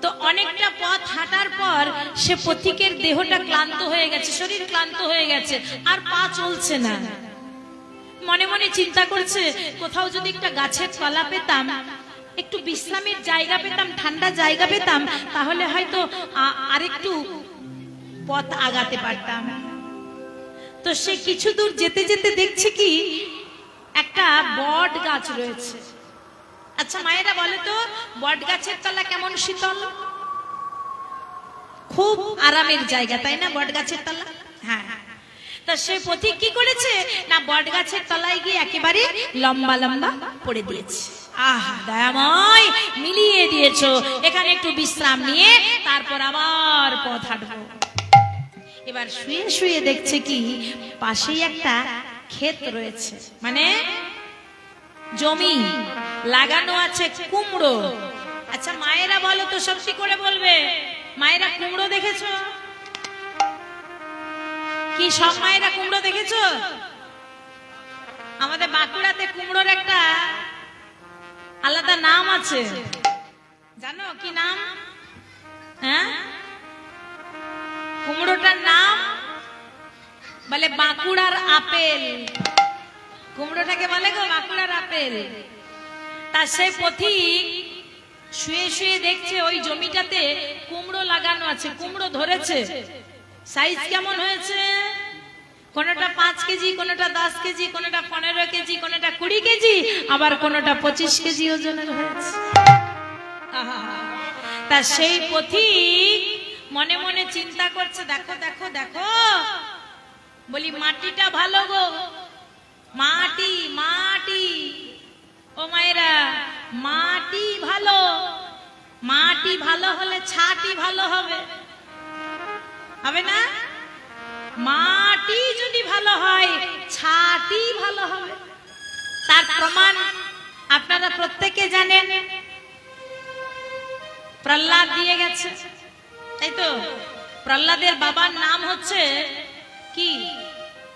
তো অনেকটা পথ হাঁটার পর সে পথিকের দেহটা ক্লান্ত হয়ে গেছে, শরীর ক্লান্ত হয়ে গেছে, আর পা চলছে না। মনে মনে চিন্তা করছে, কোথাও যদি একটা গাছের তলা পেতাম, একটু বিশ্রামের জায়গা পেতাম, ঠান্ডা জায়গা পেতাম, তাহলে হয়তো আরেকটু পথ আগাতে পারতাম। তো সে কিছু দূর যেতে যেতে দেখছে কি, একটা বট গাছ রয়েছে। আচ্ছা মায়েরা বলে তো, বট গাছের তলা কেমন শীতল, খুব আরামের জায়গা, তাই না বট গাছের তলা? হ্যাঁ। তা সে পথিক কি করেছে না, বট গাছের তলায় গিয়ে একেবারে লম্বা লম্বা পড়ে দিয়েছে। আহ দয়াময়, মিলিয়ে দিয়েছো, এখানে একটু বিশ্রাম নিয়ে তারপর আবার পথ হাঁটবো। এবার শুয়ে শুয়ে দেখছে কি পাশেই একটা ক্ষেত রয়েছে, মানে জমি, লাগানো আছে কুমড়ো। আচ্ছা মায়েরা বলো তো, সত্যি করে বলবে, মায়েরা কুমড়ো দেখেছো কি? সব মায়েরা কুমড়ো দেখেছো? আমাদের বাঁকুড়াতে কুমড়োর একটা আলাদা নাম আছে, জানো কি নাম? হ্যাঁ, কুমড়োটার নাম বলে বাঁকুড়ার আপেল। কুমড়োটাকে বলে গো বাঁকুড়ার আপেল। তার সেই পথিক শুয়ে শুয়ে দেখছে ওই জমিটাতে কুমড়ো লাগানো আছে, কুমড়ো ধরেছে। সাইজ কেমন হয়েছে? কোনটা 5 কেজি, কোনটা 10 কেজি, কোনটা 15 কেজি, কোনটা 20 কেজি, আবার কোনটা 25 কেজি ওজনের হয়েছে। তা সেই পথিক মনে মনে চিন্তা করছে, দেখো দেখো দেখো, বলি মাটিটা ভালো গো, মাটি মাটি, ও মায়েরা মাটি ভালো, মাটি ভালো হলে ছাটি ভালো হবে, হবে না? মাটি যদি ভালো হয় ছাটি ভালো হবে। তার প্রমাণ আপনারা প্রত্যেকে জানেন, প্রহ্লাদ দিয়ে গেছে, তাই তো? প্রহ্লাদের বাবার নাম হচ্ছে কি?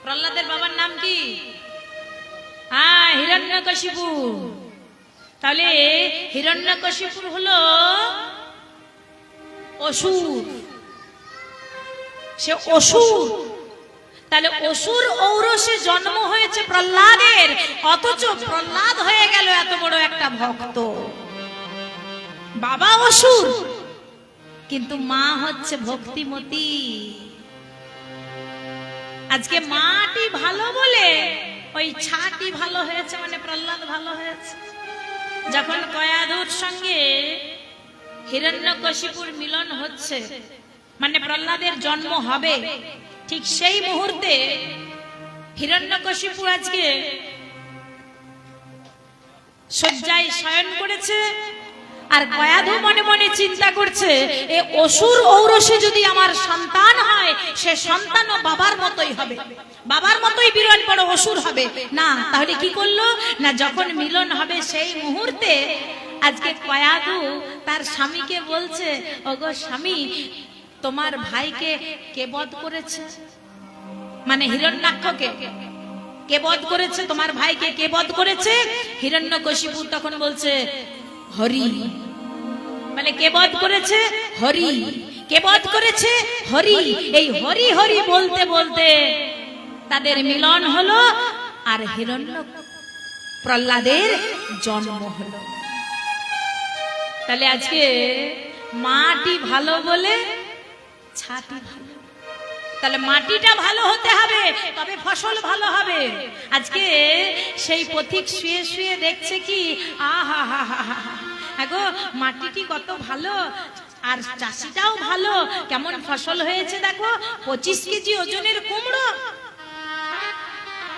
প্রহ্লাদের বাবার নাম কি? হ্যাঁ, হিরণ্যকশিপু। তাহলে হিরণ্যকশিপু হলো অসুর, সে অসুর। তাহলে অসুর ঔরসে জন্ম হয়েছে প্রহ্লাদের, অথচ প্রহ্লাদ হয়ে গেল এত বড় একটা ভক্ত। বাবা অসুর, কিন্তু মা হচ্ছে ভক্তিমতী। আজকে মাটি ভালো বলে ওই ছাটি ভালো হয়েছে, মানে প্রহ্লাদ ভালো হয়েছে। যখন কয়াধুর সঙ্গে হিরণ্যকশিপুর মিলন হচ্ছে, মানে প্রহ্লাদের জন্ম হবে, ঠিক সেই মুহূর্তে হিরণ্যকশিপু আজকে শয্যায় শয়ন করেছে, আর কয়াধু মনে মনে চিন্তা করছে, এ অসুর ঔরসে যদি আমার সন্তান হয়, সে সন্তানও বাবার মতোই হবে, বাবার মতোই বিরল বড় অসুর হবে না। তাহলে কি করলো না, যখন মিলন হবে সেই মুহূর্তে আজকে কয়াধু তার স্বামীকে বলছে, ওগো স্বামী, তোমার ভাইকে কে বধ করেছে? মানে হিরণ্যাক্ষকে কে বধ করেছে? তোমার ভাইকে কে বধ করেছে? হিরণ্যকশিপু তখন বলছে হরি। মানে কে বধ করেছে? হরি। কে বধ করেছে? হরি। এই হরি হরি বলতে বলতে তাদের মিলন হলো, আর হিরণ্য প্রহ্লাদের জন্ম হলো। তাহলে আজকে মাটি ভালো বলে ছাটি ভালো। তাহলে মাটিটা ভালো হতে হবে, তবে ফসল ভালো হবে। আজকে সেই পথিক শুয়ে শুয়ে দেখছে কি, আহা হা হা হা, গো মাটিটি কত ভালো, আর চাষিটাও ভালো, কেমন ফসল হয়েছে দেখো, 25 কেজি ওজনের কুমড়ো।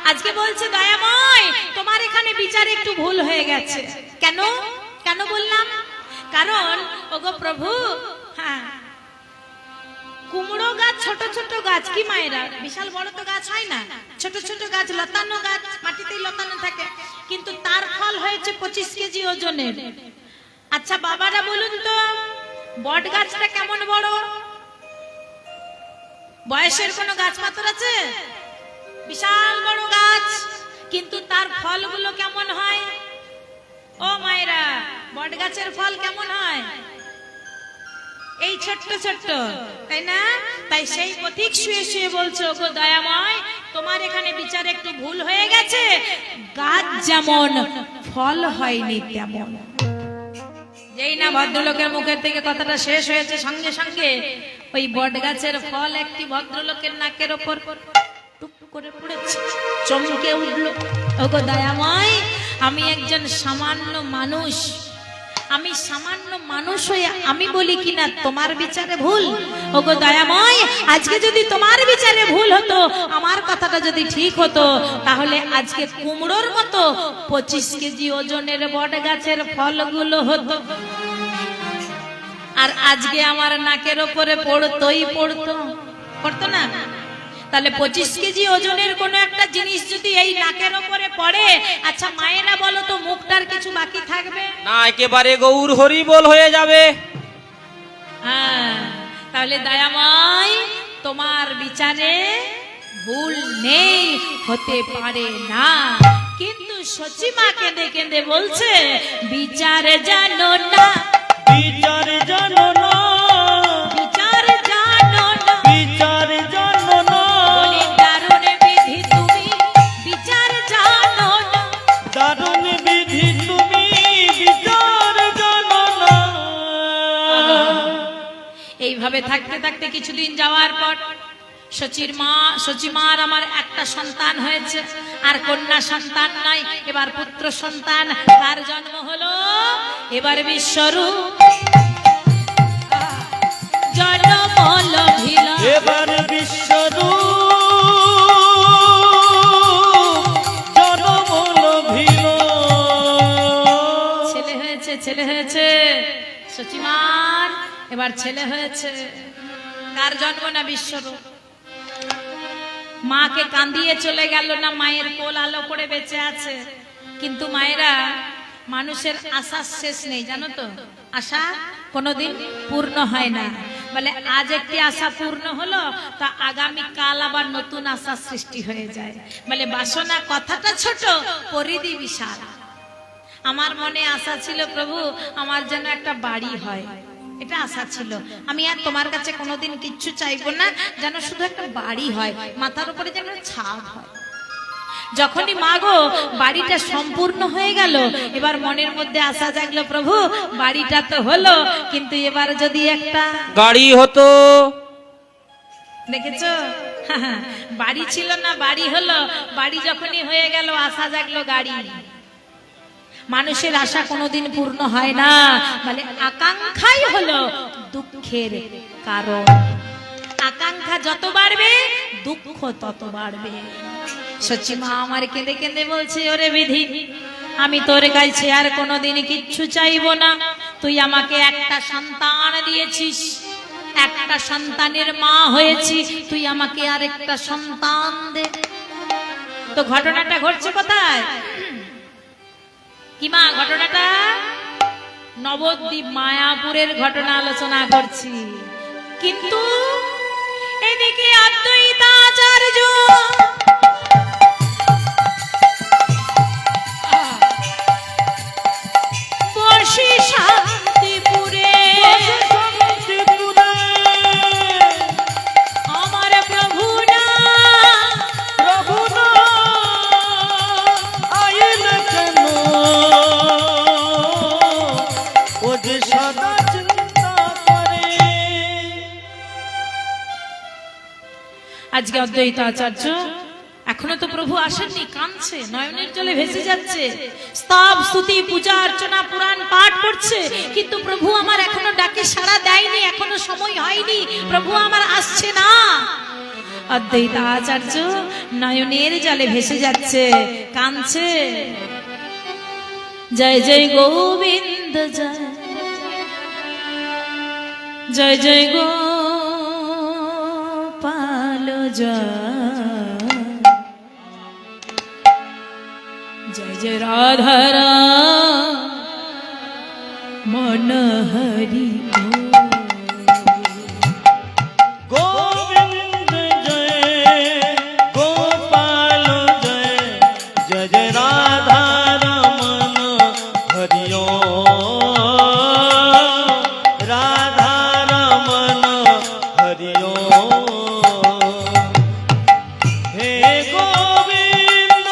আজকে বলছে দয়াময়, তোমার এখানে বিচার একটু ভুল হয়ে গেছে। কেন? কেন বললাম? কারণ ওগো প্রভু, হ্যাঁ, কুমড়ো গাছ ছোট ছোট গাছ কি মায়েরা, বিশাল বড় তো গাছ হয় না, ছোট ছোট গাছ, লতানো গাছ, মাটিতেই লতানো থাকে, কিন্তু তার ফল হয়েছে 25 কেজি ওজনের। আচ্ছা বাবারা বলুন তো, বট গাছটা কেমন বড়? বয়সের কোনো গাছ পাথর আছে? বিশাল বড় গাছ, কিন্তু তার ফলগুলো কেমন হয়? ও মায়েরা, বট গাছের ফল কেমন হয়? এই ছোট্ট ছোট্ট, তাই না? তাই সেই পথিক শুয়ে শুয়ে বলছে, ওগো দয়াময়, তোমার এখানে বিচার একটু ভুল হয়ে গেছে, গাছ যেমন ফল হয়নি তেমন। যেই না ভদ্রলোকের মুখের থেকে কথাটা শেষ হয়েছে, সঙ্গে সঙ্গে ওই বট গাছের ফল একটি ভদ্রলোকের নাকের ওপর টুক করে পড়েছে, চমকে উঠল। ওগো দয়াময়, আমি একজন সামান্য মানুষ, আমি সামান্য মানুষ হয়ে আমি বলি কিনা তোমার বিচারে ভুল? ওগো দয়াময়, আজকে যদি তোমার বিচারে ভুল হতো, আমার কথাটা যদি ঠিক হতো, তাহলে আজকে কুমড়োর মতো 25 কেজি ওজনের বট গাছের ফলগুলো হতো, আর আজকে আমার নাকের ওপরে পড়তোই পড়তো। করতো না? তাহলে 25 কেজি ওজনের কোনো একটা জিনিস যদি এই নাকের ওপরে পড়ে, আচ্ছা মায়েরা বলো তো মুখটার কিছু বাকি থাকবে? না, একেবারে গৌর হরিবোল হয়ে যাবে। হ্যাঁ, তাহলে দয়াময় তোমার বিচারে ভুল নেই, হতে পারে না। কিন্তু সচিমা কেঁদে কেঁদে বলছে বিচার জানো না, বিচার জানো না, বিচার জানো না, বিচার জানো না, বলি দারুণ বিধি তুমি বিচার জানো না। দারুণ বিধি তুমি বিচার জানো না। এইভাবে থাকতে থাকতে কিছুদিন যাওয়ার পর সচিমার আমার একটা সন্তান হয়েছে, আর কন্যা সন্তান নয়, এবার পুত্র সন্তান তার জন্ম হলো। এবার বিশ্বরূপ জন্ম লভিল, এবার বিশ্বরূপ জনম লভিল। ছেলে হয়েছে, ছেলে হয়েছে সচিমার, এবার ছেলে হয়েছে। কার জন্ম? না বিশ্বরূপ। মাকে কাঁদিয়ে চলে গেল না, মায়ের কোল আলো করে বেঁচে আছে। কিন্তু মায়েরা, মানুষের আশা শেষ নেই, জানো তো? আশা কোনোদিন পূর্ণ হয় না। বলে আজ একটি আশা পূর্ণ হলো, তা আগামী কাল আবার নতুন আশা সৃষ্টি হয়ে যায়। বলে বাসনা কথাটা ছোট, পরিধি বিশাল। আমার মনে আশা ছিল প্রভু আমার যেন একটা বাড়ি হয়, এটা আশা ছিল। আমি আর তোমার কাছে কোনোদিন কিচ্ছু চাইবো না, যেন শুধু একটা বাড়ি হয়, মাথার উপরে যেন ছাদ হয়। যখনই মাগো বাড়িটা সম্পূর্ণ হয়ে গেল, এবার মনের মধ্যে আশা জাগলো প্রভু বাড়িটা তো হলো, কিন্তু এবার যদি একটা গাড়ি হতো। দেখেছো? বাড়ি ছিল না, বাড়ি হলো। বাড়ি যখনই হয়ে গেল, আশা জাগলো গাড়ি। মানুষের আশা কোনোদিন পূর্ণ হয় না, মানে আকাঙ্ক্ষাই হলো দুঃখের কারণ। আকাঙ্ক্ষা যত বাড়বে দুঃখ তত বাড়বে। সচিমা আমার কেঁদে কেঁদে বলছে, ওরে বিধি, আমি তোর কাছে আর কোনোদিন কিচ্ছু চাইবো না। তুই আমাকে একটা সন্তান দিয়েছিস, একটা সন্তানের মা হয়েছি, তুই আমাকে আর একটা সন্তান দে। তো ঘটনাটা ঘটছে কোথায়? কি মা ঘটনাটা? নবদ্বীপ মায়াপুরের ঘটনা আলোচনা করছি। কিন্তু এদিকে অদ্বৈতাচার্য বর্ষি শান্তিপুরে, আমার প্রভু না প্রভু না আইল কেন, ও যে সদা চিন্তা করে। আজকে অদ্বৈতাচার্য এখনো তো প্রভু আসেননি, কাঁদছে, নয়নের জলে ভেসে যাচ্ছে, স্তব স্তুতি পূজা অর্চনা পুরাণ পাঠ করছে, কিন্তু প্রভু আমার এখনো ডাকে সাড়া দেয়নি, এখনো সময় হয়নি, প্রভু আমার আসছে না। অদ্বৈতাচার্য নয়নের জলে ভেসে যাচ্ছে, কাঁদছে। জয় জয় গোবিন্দ জয়, জয় জয় গোপাল জয়, জয় জয় রাধারমণ হরি। গোবিন্দ জয়, গোপাল জয়, জয় জয় রাধা রমণ হরি ওম, রাধা রমণ হরি ওম। হে গোবিন্দ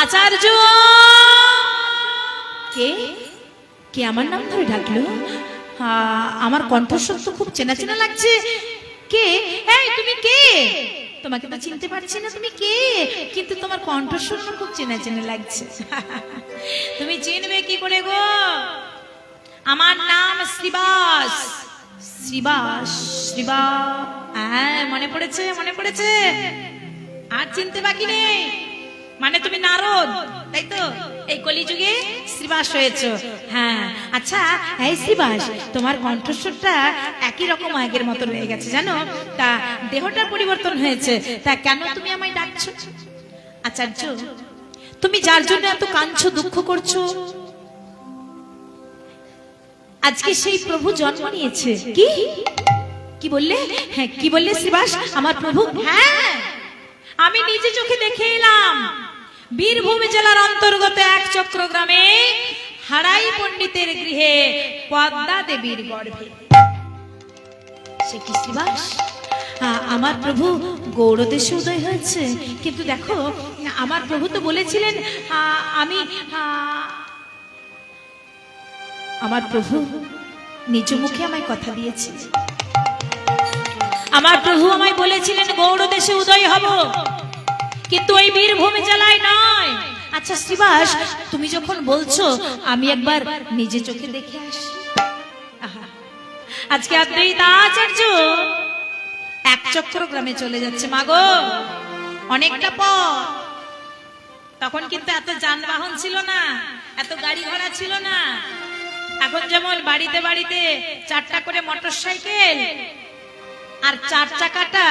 আচার্য কে কে আমার নাম ধরে ডাকলো? আমার কণ্ঠস্বর তো খুব চেনা চেনা লাগছে। কে? এই তুমি কে? তোমাকে তো চিনতে পারছি না, তুমি কে? কিন্তু তোমার কণ্ঠস্বর খুব চেনা চেনা লাগছে। তুমি চিনবে কি করে গো? আমার নাম শ্রীবাস। শ্রীবাস, শ্রীবাস, হ্যাঁ মনে পড়েছে, মনে পড়েছে। আর চিনতে বাকি নেই। মানে তুমি নারদ, তাই তো? এই কলিযুগে শ্রীবাস হয়েছো। হ্যাঁ, আচ্ছা এই শ্রীবাস, তোমার কণ্ঠস্বরটা একই রকম আগের মতো রয়ে গেছে জানো, তা দেহটার পরিবর্তন হয়েছে, তা কেন তুমি আমায় ডাকছো? আচার্য, তুমি যার জন্য এত কাঁদছো, দুঃখ করছো, আজকে সেই প্রভু জন্ম নিয়েছে। কি কি বললে? হ্যাঁ কি বললে শ্রীবাস? আমার প্রভু? হ্যাঁ, আমি নিজে চোখে দেখে এলাম। বীরভূম জেলার অন্তর্গত এক চক্র গ্রামে হারাই পণ্ডিতের গৃহে পদ্মা দেবীর গর্ভে। সে কি শ্রীবাস? আমার প্রভু গৌড়দেশে উদয় হয়েছে। কিন্তু দেখো, আমার প্রভু তো বলেছিলেন আমি আমার প্রভু নিজ মুখে আমায় কথা দিয়েছে। আমার প্রভু আমায় বলেছিলেন গৌড়দেশে উদয় হব, কিন্তু ওই বীরভূম জেলায় নয়। আচ্ছা শ্রীবাস, তুমি যখন বলছো, আমি একবার নিজে চোখে দেখে আসি। আজকে অদ্বৈতাচার্য এক চক্র গ্রামে চলে যাচ্ছে। মাগো, অনেকটা পথ। তখন কিন্তু এত যানবাহন ছিল না, এত গাড়ি ঘোড়া ছিল না। এখন যেমন বাড়িতে বাড়িতে 4টা করে মোটরসাইকেল, আর 4 চাকাটা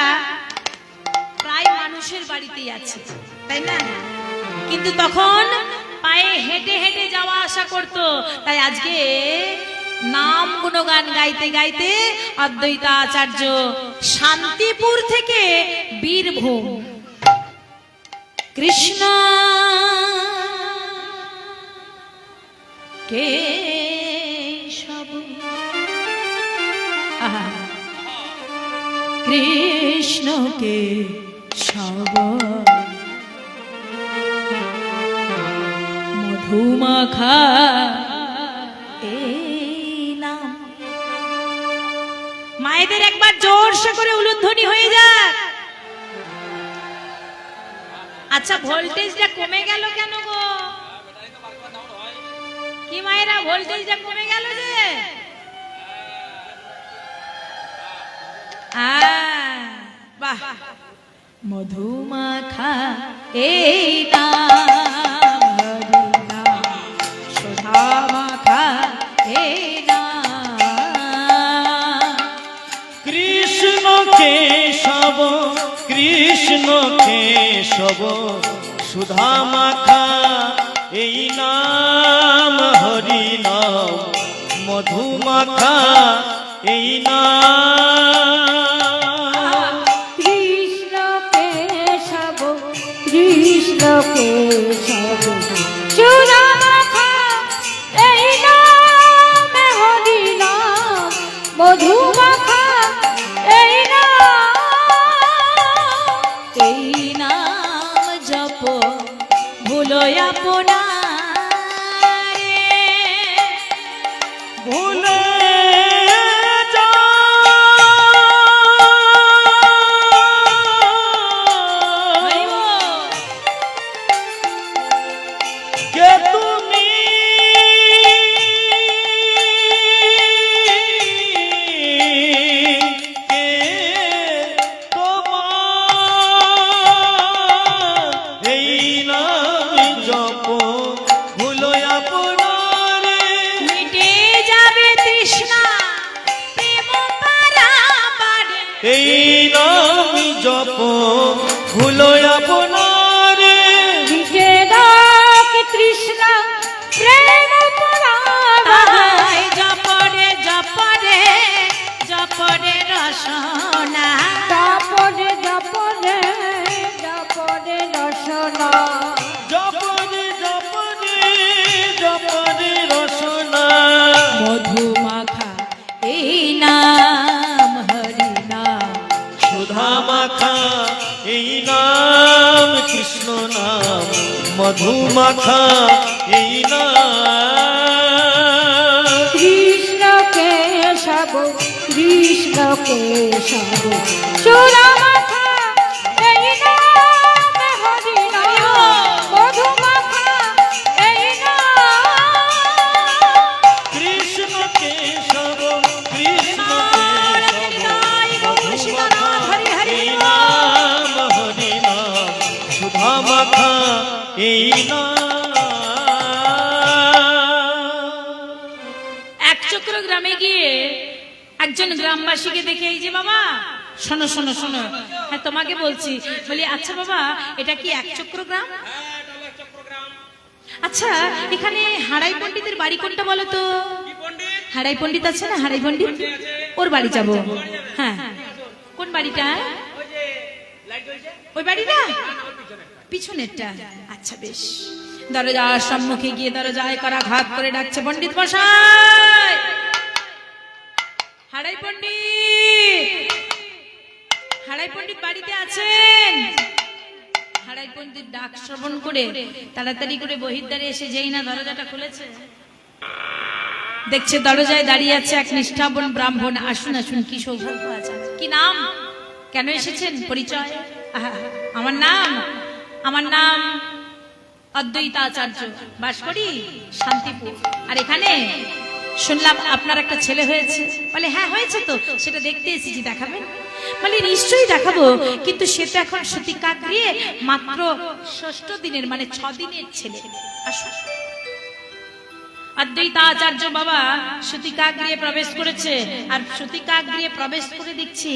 প্রায় মানুষের বাড়িতেই আছে, তাই না? কিন্তু তখন পায়ে হেঁটে হেঁটে যাওয়া আসা করতো। তাই আজকে নাম গুণগান গাইতে গাইতে অদ্বৈতাচার্য শান্তিপুর থেকে বীরভূম কৃষ্ণ কেশব, কৃষ্ণ কেশব মধুমাখা এই নাম। মায়েদের একবার জোরসে করে উলুধ্বনি হয়ে যাক। আচ্ছা, ভোল্টেজটা কমে গেল কেন গো? কি মায়েরা, ভোল্টেজটা কমে গেল যে? বাহ, মধুমাখা এই নাম, সুধা মাখা এই নাম। কৃষ্ণ কেশব, কৃষ্ণ কেশব সুধা মাখা এই নাম, হরি নাম মধু মাখা এই নাম। কৃষ্ণ কেশব, কৃষ্ণ কেশব সুধা মাখা এই নাম, হরি নাম মধু মাখা এই নাম। এই নাম জপ ভুলো আপনারে, ভুলে কে তুমি, কে তোমার এই নাম জপ ভুলো আপনারে। মিটে যাবে তৃষ্ণা প্রেম পারাবারে, এই নাম জপ ভুলো আপনারে। বিজেদাক তৃষ্ণ প্রেম পরাবায়, জপরে জপরে জপরে রসনা, জপরে জপরে জপরে রসনা। জপরে জপরে জপরে রসনা। মধুমাখা এই নাম, হরি নাম সুধা মাখা এই নাম, মধু মাখা এই নাম কৃষ্ণ কেশব কৃষ্ণ কেশব চূড়া মাখা এই নাম হরি নাম মধু মাখা এই নাম কৃষ্ণ কেশব কৃষ্ণ কেশব মধু মাখা এই নাম হরি নাম সুধা মাখা এই এক চক্র গ্রামে গিয়ে একজন গ্রামবাসীকে দেখে, এই যে বাবা শোনো শোনো শোনো, হ্যাঁ তোমাকে বলছি, বলি আচ্ছা বাবা এটা কি এক চক্র গ্রাম? আচ্ছা এখানে হারাই পণ্ডিতের বাড়ি কোনটা বলো তো? হারাই পণ্ডিত আছে না, হারাই পণ্ডিত, ওর বাড়ি যাবো। হ্যাঁ কোন বাড়িটা? ওই বাড়িটা পিছনেরটা। আচ্ছা বেশ, দরজার সম্মুখে গিয়ে দরজায় করা ঘাত করে ডাকছে, পণ্ডিত মশাই, হারাই পণ্ডিত, হারাই পণ্ডিত বাড়িতে আছেন? হারাই পণ্ডিত ডাক শ্রবণ করে তাড়াতাড়ি করে বহির্দ্বারে এসে যেই না দরজাটা খুলেছে, দেখছে দরজায় দাঁড়িয়ে আছে এক নিষ্ঠাবন ব্রাহ্মণ। আসুন আসুন, কি সৌভাগ্য আছে। কি নাম, কেন এসেছেন, পরিচয়? আমার নাম অদ্বৈতাচার্য, বাস করি শান্তিপুর। আর এখানে শুনলাম আপনার একটা ছেলে হয়েছে। বলে হ্যাঁ হয়েছে তো, সেটা দেখতে এসেছি, দেখাবেন? বলে নিশ্চয়ই দেখাবো, কিন্তু সে তো এখন সতীকা গৃহে মাত্র 6 দিনের, মানে 6 দিনের ছেলে। আসুন। অদ্বৈতাচার্য বাবা সতীকা গৃহে প্রবেশ করেছে, আর সতীকা গৃহে প্রবেশ করে দেখছি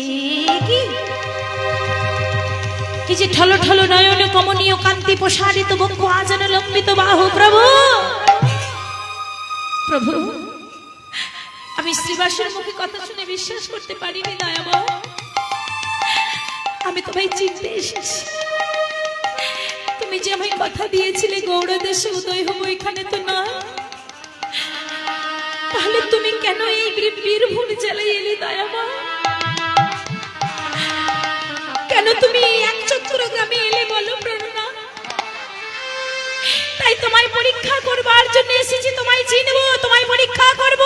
কি যে ঠলো ঠলো নয়ন কমনীয় কান্তি প্রসারিত বক্ষ আজন লম্বিত বাহু। প্রভু প্রভু, আমি শ্রীবাসের মুখে কথা শুনে বিশ্বাস করতে পারিনি দয়াময়। আমি তোমায় চিনতে এসেছি। তুমি যে আমায় কথা দিয়েছিলে গৌড় দেশে উদয় হবো, এখানে তো না, তাহলে তুমি কেন এই বীরভূম জেলায় এলে দয়াময়? কেন তুমি এক চক্র গ্রামে এলে বলো প্রেরণা? তাই তোমায় পরীক্ষা করবার জন্য এসেছি, তোমায় চিনবো, তোমায় পরীক্ষা করব।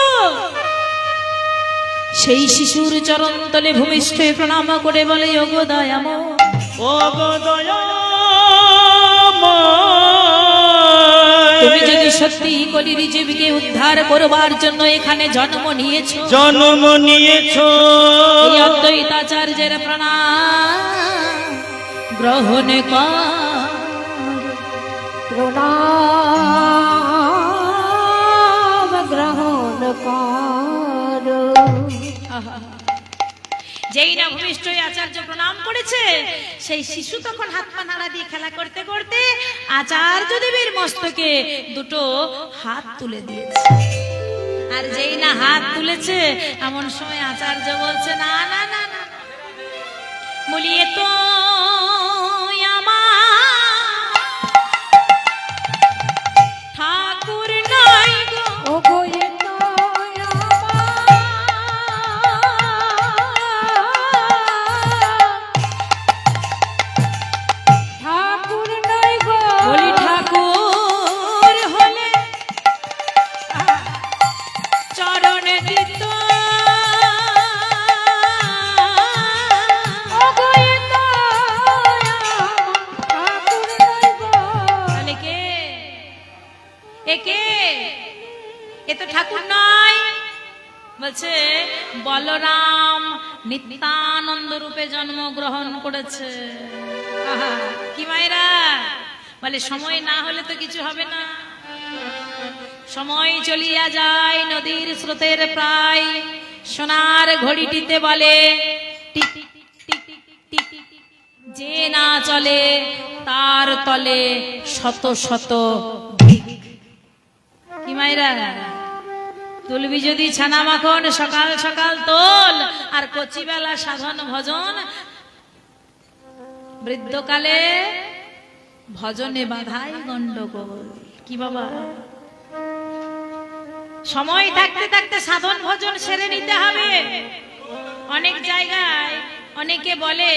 সেই শিশুর চরণ তলে ভূমিষ্ঠ হয়ে প্রণাম করে বলে, ওগো দয়াময়, ওগো দয়াময়, তুমি যদি সত্যি কলির জীবকে উদ্ধার করবার জন্য এখানে জন্ম নিয়েছো, এই অদ্বৈতাচার্যের প্রণাম গ্রহণ কর। প্রণাম গ্রহণ কর। যেই না ভূমিষ্ঠ হয়ে আচার্য প্রণাম করেছে, সেই শিশু তখন হাত পা নাড়া দিয়ে খেলা করতে করতে আচার্য দেবের মস্তকে 2টো হাত তুলে দিয়েছে। আর যেই না হাত তুলেছে, এমন সময় আচার্য বলছে, না না না না, বলিয়ে তো ঠাকুর নাই গো, ওগো এ তো ঠাকুর নয় গো, বলি ঠাকুর হলে চরণে দিত। ওগো এ তো ঠাকুর নয় গো। তাহলে কে? একে এ তো ঠাকুর নয়। বলছে বলরাম নিত্যানন্দ রূপে জন্মগ্রহণ করেছে। আহা, কি মায়েরা বলে, সময় না হলে তো কিছু হবে না। সময় চলিয়া যায় নদীর স্রোতের প্রায়, সোনার ঘড়িটিতে বলে tick tick tick tick tick tick. যে না চলে তার তলে শত শত ধিক। কি মায়েরা, তুলবি যদি ছানা মাখন সকাল সকাল তোল, আর কচিবেলা সাধন ভজন, বৃদ্ধকালে ভজনে বাধাই গন্ডগোল। কি বাবা, সময় থাকতে থাকতে সাধন ভজন সেরে নিতে হবে। অনেক জায়গায় অনেকে বলে,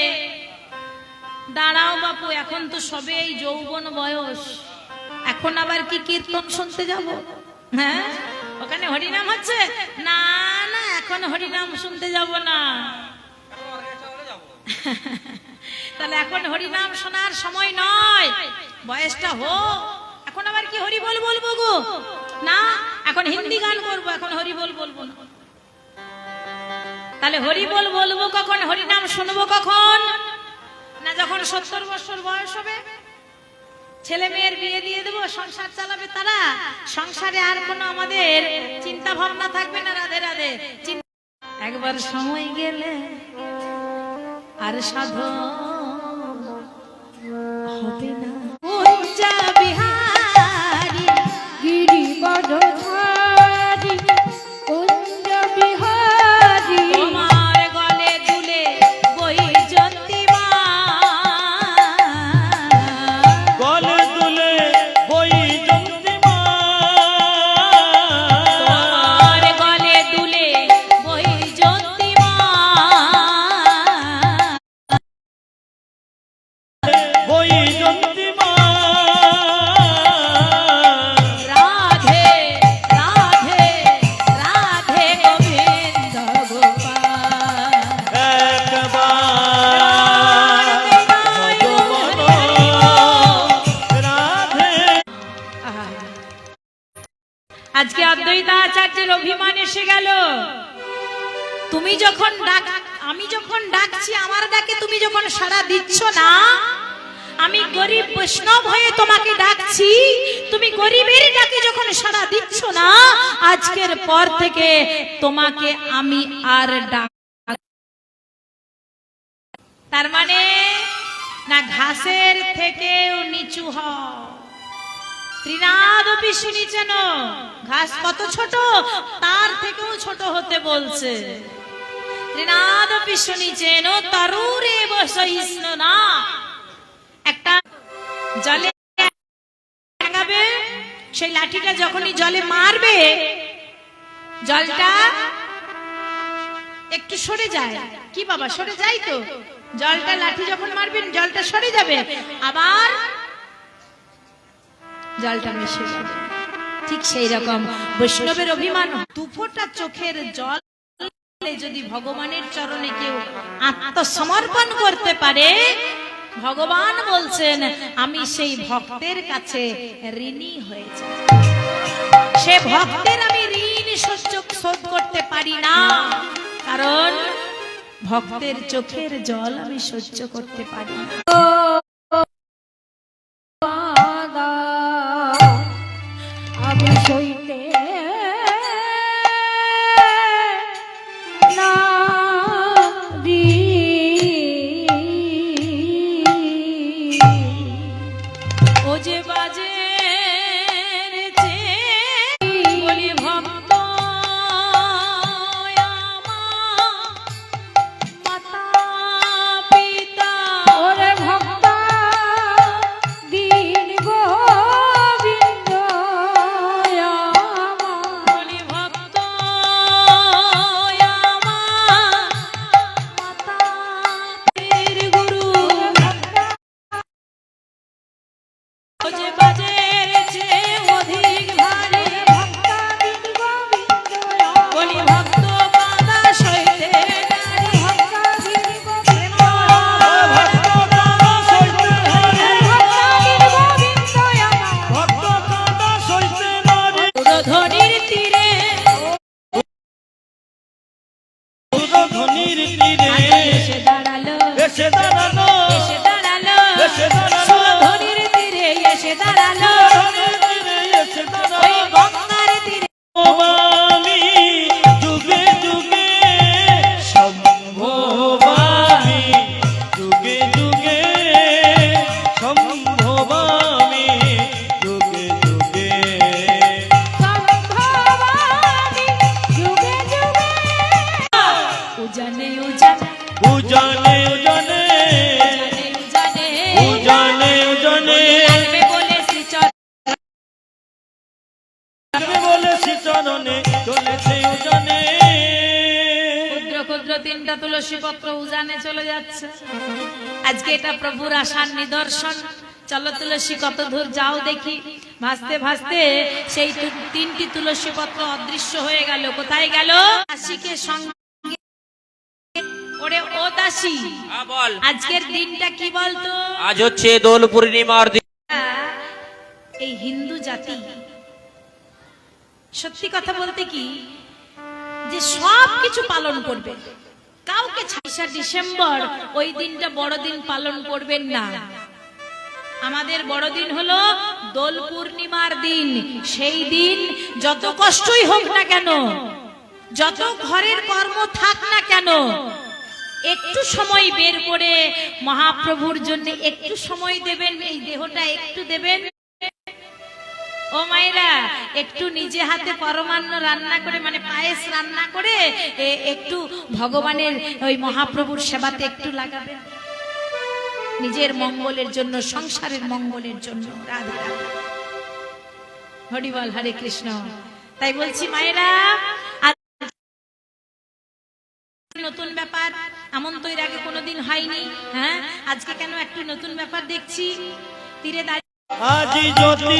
দাঁড়াও বাপু, এখন তো সবে এই যৌবন বয়স, এখন আবার কি কীর্তন শুনতে যাব? হ্যাঁ, ওখানে হরিনাম হচ্ছে না? না, এখন হরিনাম শুনতে যাব না। তাহলে এখন হরিনাম শোনার সময় নয়, বয়সটা হোক। এখন আবার কি হরি বল বলবো গো? না, এখন হিন্দি গান করবো, এখন হরি বল বলবো না। তাহলে হরি বল বলবো কখন, হরিনাম শুনবো কখন? না যখন 70 বছর বয়স হবে, ছেলে মেয়ের বিয়ে দিয়ে দেবো, সংসার চালাবে তারা, সংসারে আর কোনো আমাদের চিন্তা ভাবনা থাকবে না। রাধে রাধে। একবার সময় গেলে আর সাধন হবে না। কুঞ্জা বিহারী গিরিবরধারী কুঞ্জ বিহারী তোমার গলে দুলে বৈজন্তী মা, গলে দুলে বৈজন্তী মা, তোমার গলে দুলে বৈজন্তী মা, বৈজন্তী মা। রাধে রাধে রাধে গোবিন্দ গোপাল। একবার ভজবন রাধে। আজকে অদ্বৈত আচার্যের অভিমান এসে গেল। তুমি যখন আমি যখন ডাকছি, আমার ডাকে তুমি যখন সাড়া দিচ্ছ না, আমি গরিব বৈষ্ণব হয়ে তোমাকে ডাকছি, তুমি গরিবের ডাকে যখন সাড়া দিচ্ছ না, আজকের পর থেকে তোমাকে আমি আর ডাক। তার মানে না ঘাসের থেকেও নিচু হও। ত্রিনাদপি শুনিছেন, ঘাস কত ছোট, তার থেকেও ছোট হতে বলছে। ত্রিনাদপি শুনিছেন তরুরে বসইষ্ণ না। একটা জলে লাগাবে, সেই লাঠিটা যখনই জলে মারবে, জলটা একটু সরে যায়। কি বাবা, সরে যায় তো? জলটা লাঠি যখন মারবেন জলটা সরে যাবে, আবার জলটা মিশে যাবে। ঠিক সেই রকম বৈষ্ণবের অভিমান। দুফোঁটা চোখের জল যদি ভগবানের চরণে কেউ আত্মসমর্পণ করতে পারে, ভগবান বলছেন আমি সেই ভক্তের কাছে ঋণী হয়ে যাই। সে ভক্তের আমি ঋণ শোধ করতে পারি না, কারণ ভক্তের চোখের জল আমি সহ্য করতে পারি না। আমি সইতে নারী। ও যে বাজে বলি ভক্ত মাতা পিতা, ওরে ভক্তা দিন গোবিন্দ বলি ভক্ত মাতা গুরু। ও যে বাজে অধিক ভারী বলি ভক্ত পাদা সইতে নারী। ধনির তীরে ধনির তীরে এসে দাঁড়ালো, এসে দাঁড়ানো, এসে দাঁড়ালো, এসে দাঁড়ালো, ধনির তীরে এসে দাঁড়ালো, ধনির তীরে এসে দাঁড়ানো। ওই গঙ্গার তীরে ভবানী যুগে যুগে সম্ভবামি, যুগে যুগে সম্ভবামি, যুগে যুগে উজানে উজানে উজানে উজানে উজানে উজানে লাগবে বলে শ্রীচরণ বলে শ্রীচরণে চলেছে উজানে। ক্ষুদ্র ক্ষুদ্র 3টা তুলসী পত্র উজানে চলে যাচ্ছে। আজকে এটা প্রভুর আশার নিদর্শন। চলো তুলসী কত দূর যাও দেখি। ভাসতে ভাসতে সেই তিনটি তুলসী পত্র অদৃশ্য হয়ে গেল। কোথায় গেল? দাসীকে সঙ্গে। ওরে ও দাসী, বল, আজকের দিনটা কি বলতো? আজ হচ্ছে দোল পূর্ণিমার দিন। এই হিন্দু জাতি সত্যি কথা বলতে কি যে সব কিছু পালন করবে, কাউকে ২৬শে ডিসেম্বর ওই দিনটা বড়দিন পালন করবেন না। আমাদের বড়দিন হলো দোল পূর্ণিমার দিন। সেই দিন যত কষ্টই হোক না কেন, যত ঘরের কর্ম থাক না কেন, একটু সময় বের করে মহাপ্রভুর জন্য একটু সময় দেবেন, এই দেহটা একটু দেবেন। ও মায়েরা, একটু নিজে হাতে পরমান্ন রান্না করে, মানে পায়েস রান্না করে একটু ভগবানের ওই মহাপ্রভুর সেবাতে একটু লাগাবেন, নিজের মঙ্গলের জন্য, সংসারের মঙ্গলের জন্য। রাধে রাধে, হরি বল, হরে কৃষ্ণ। তাই বলছি মায়েরা, নতুন ব্যাপার, এমন তো এর আগে কোনোদিন হয়নি। হ্যাঁ, আজকে কেন একটু নতুন ব্যাপার দেখছি? তীরে দাঁড়িয়ে আজি জ্যোতি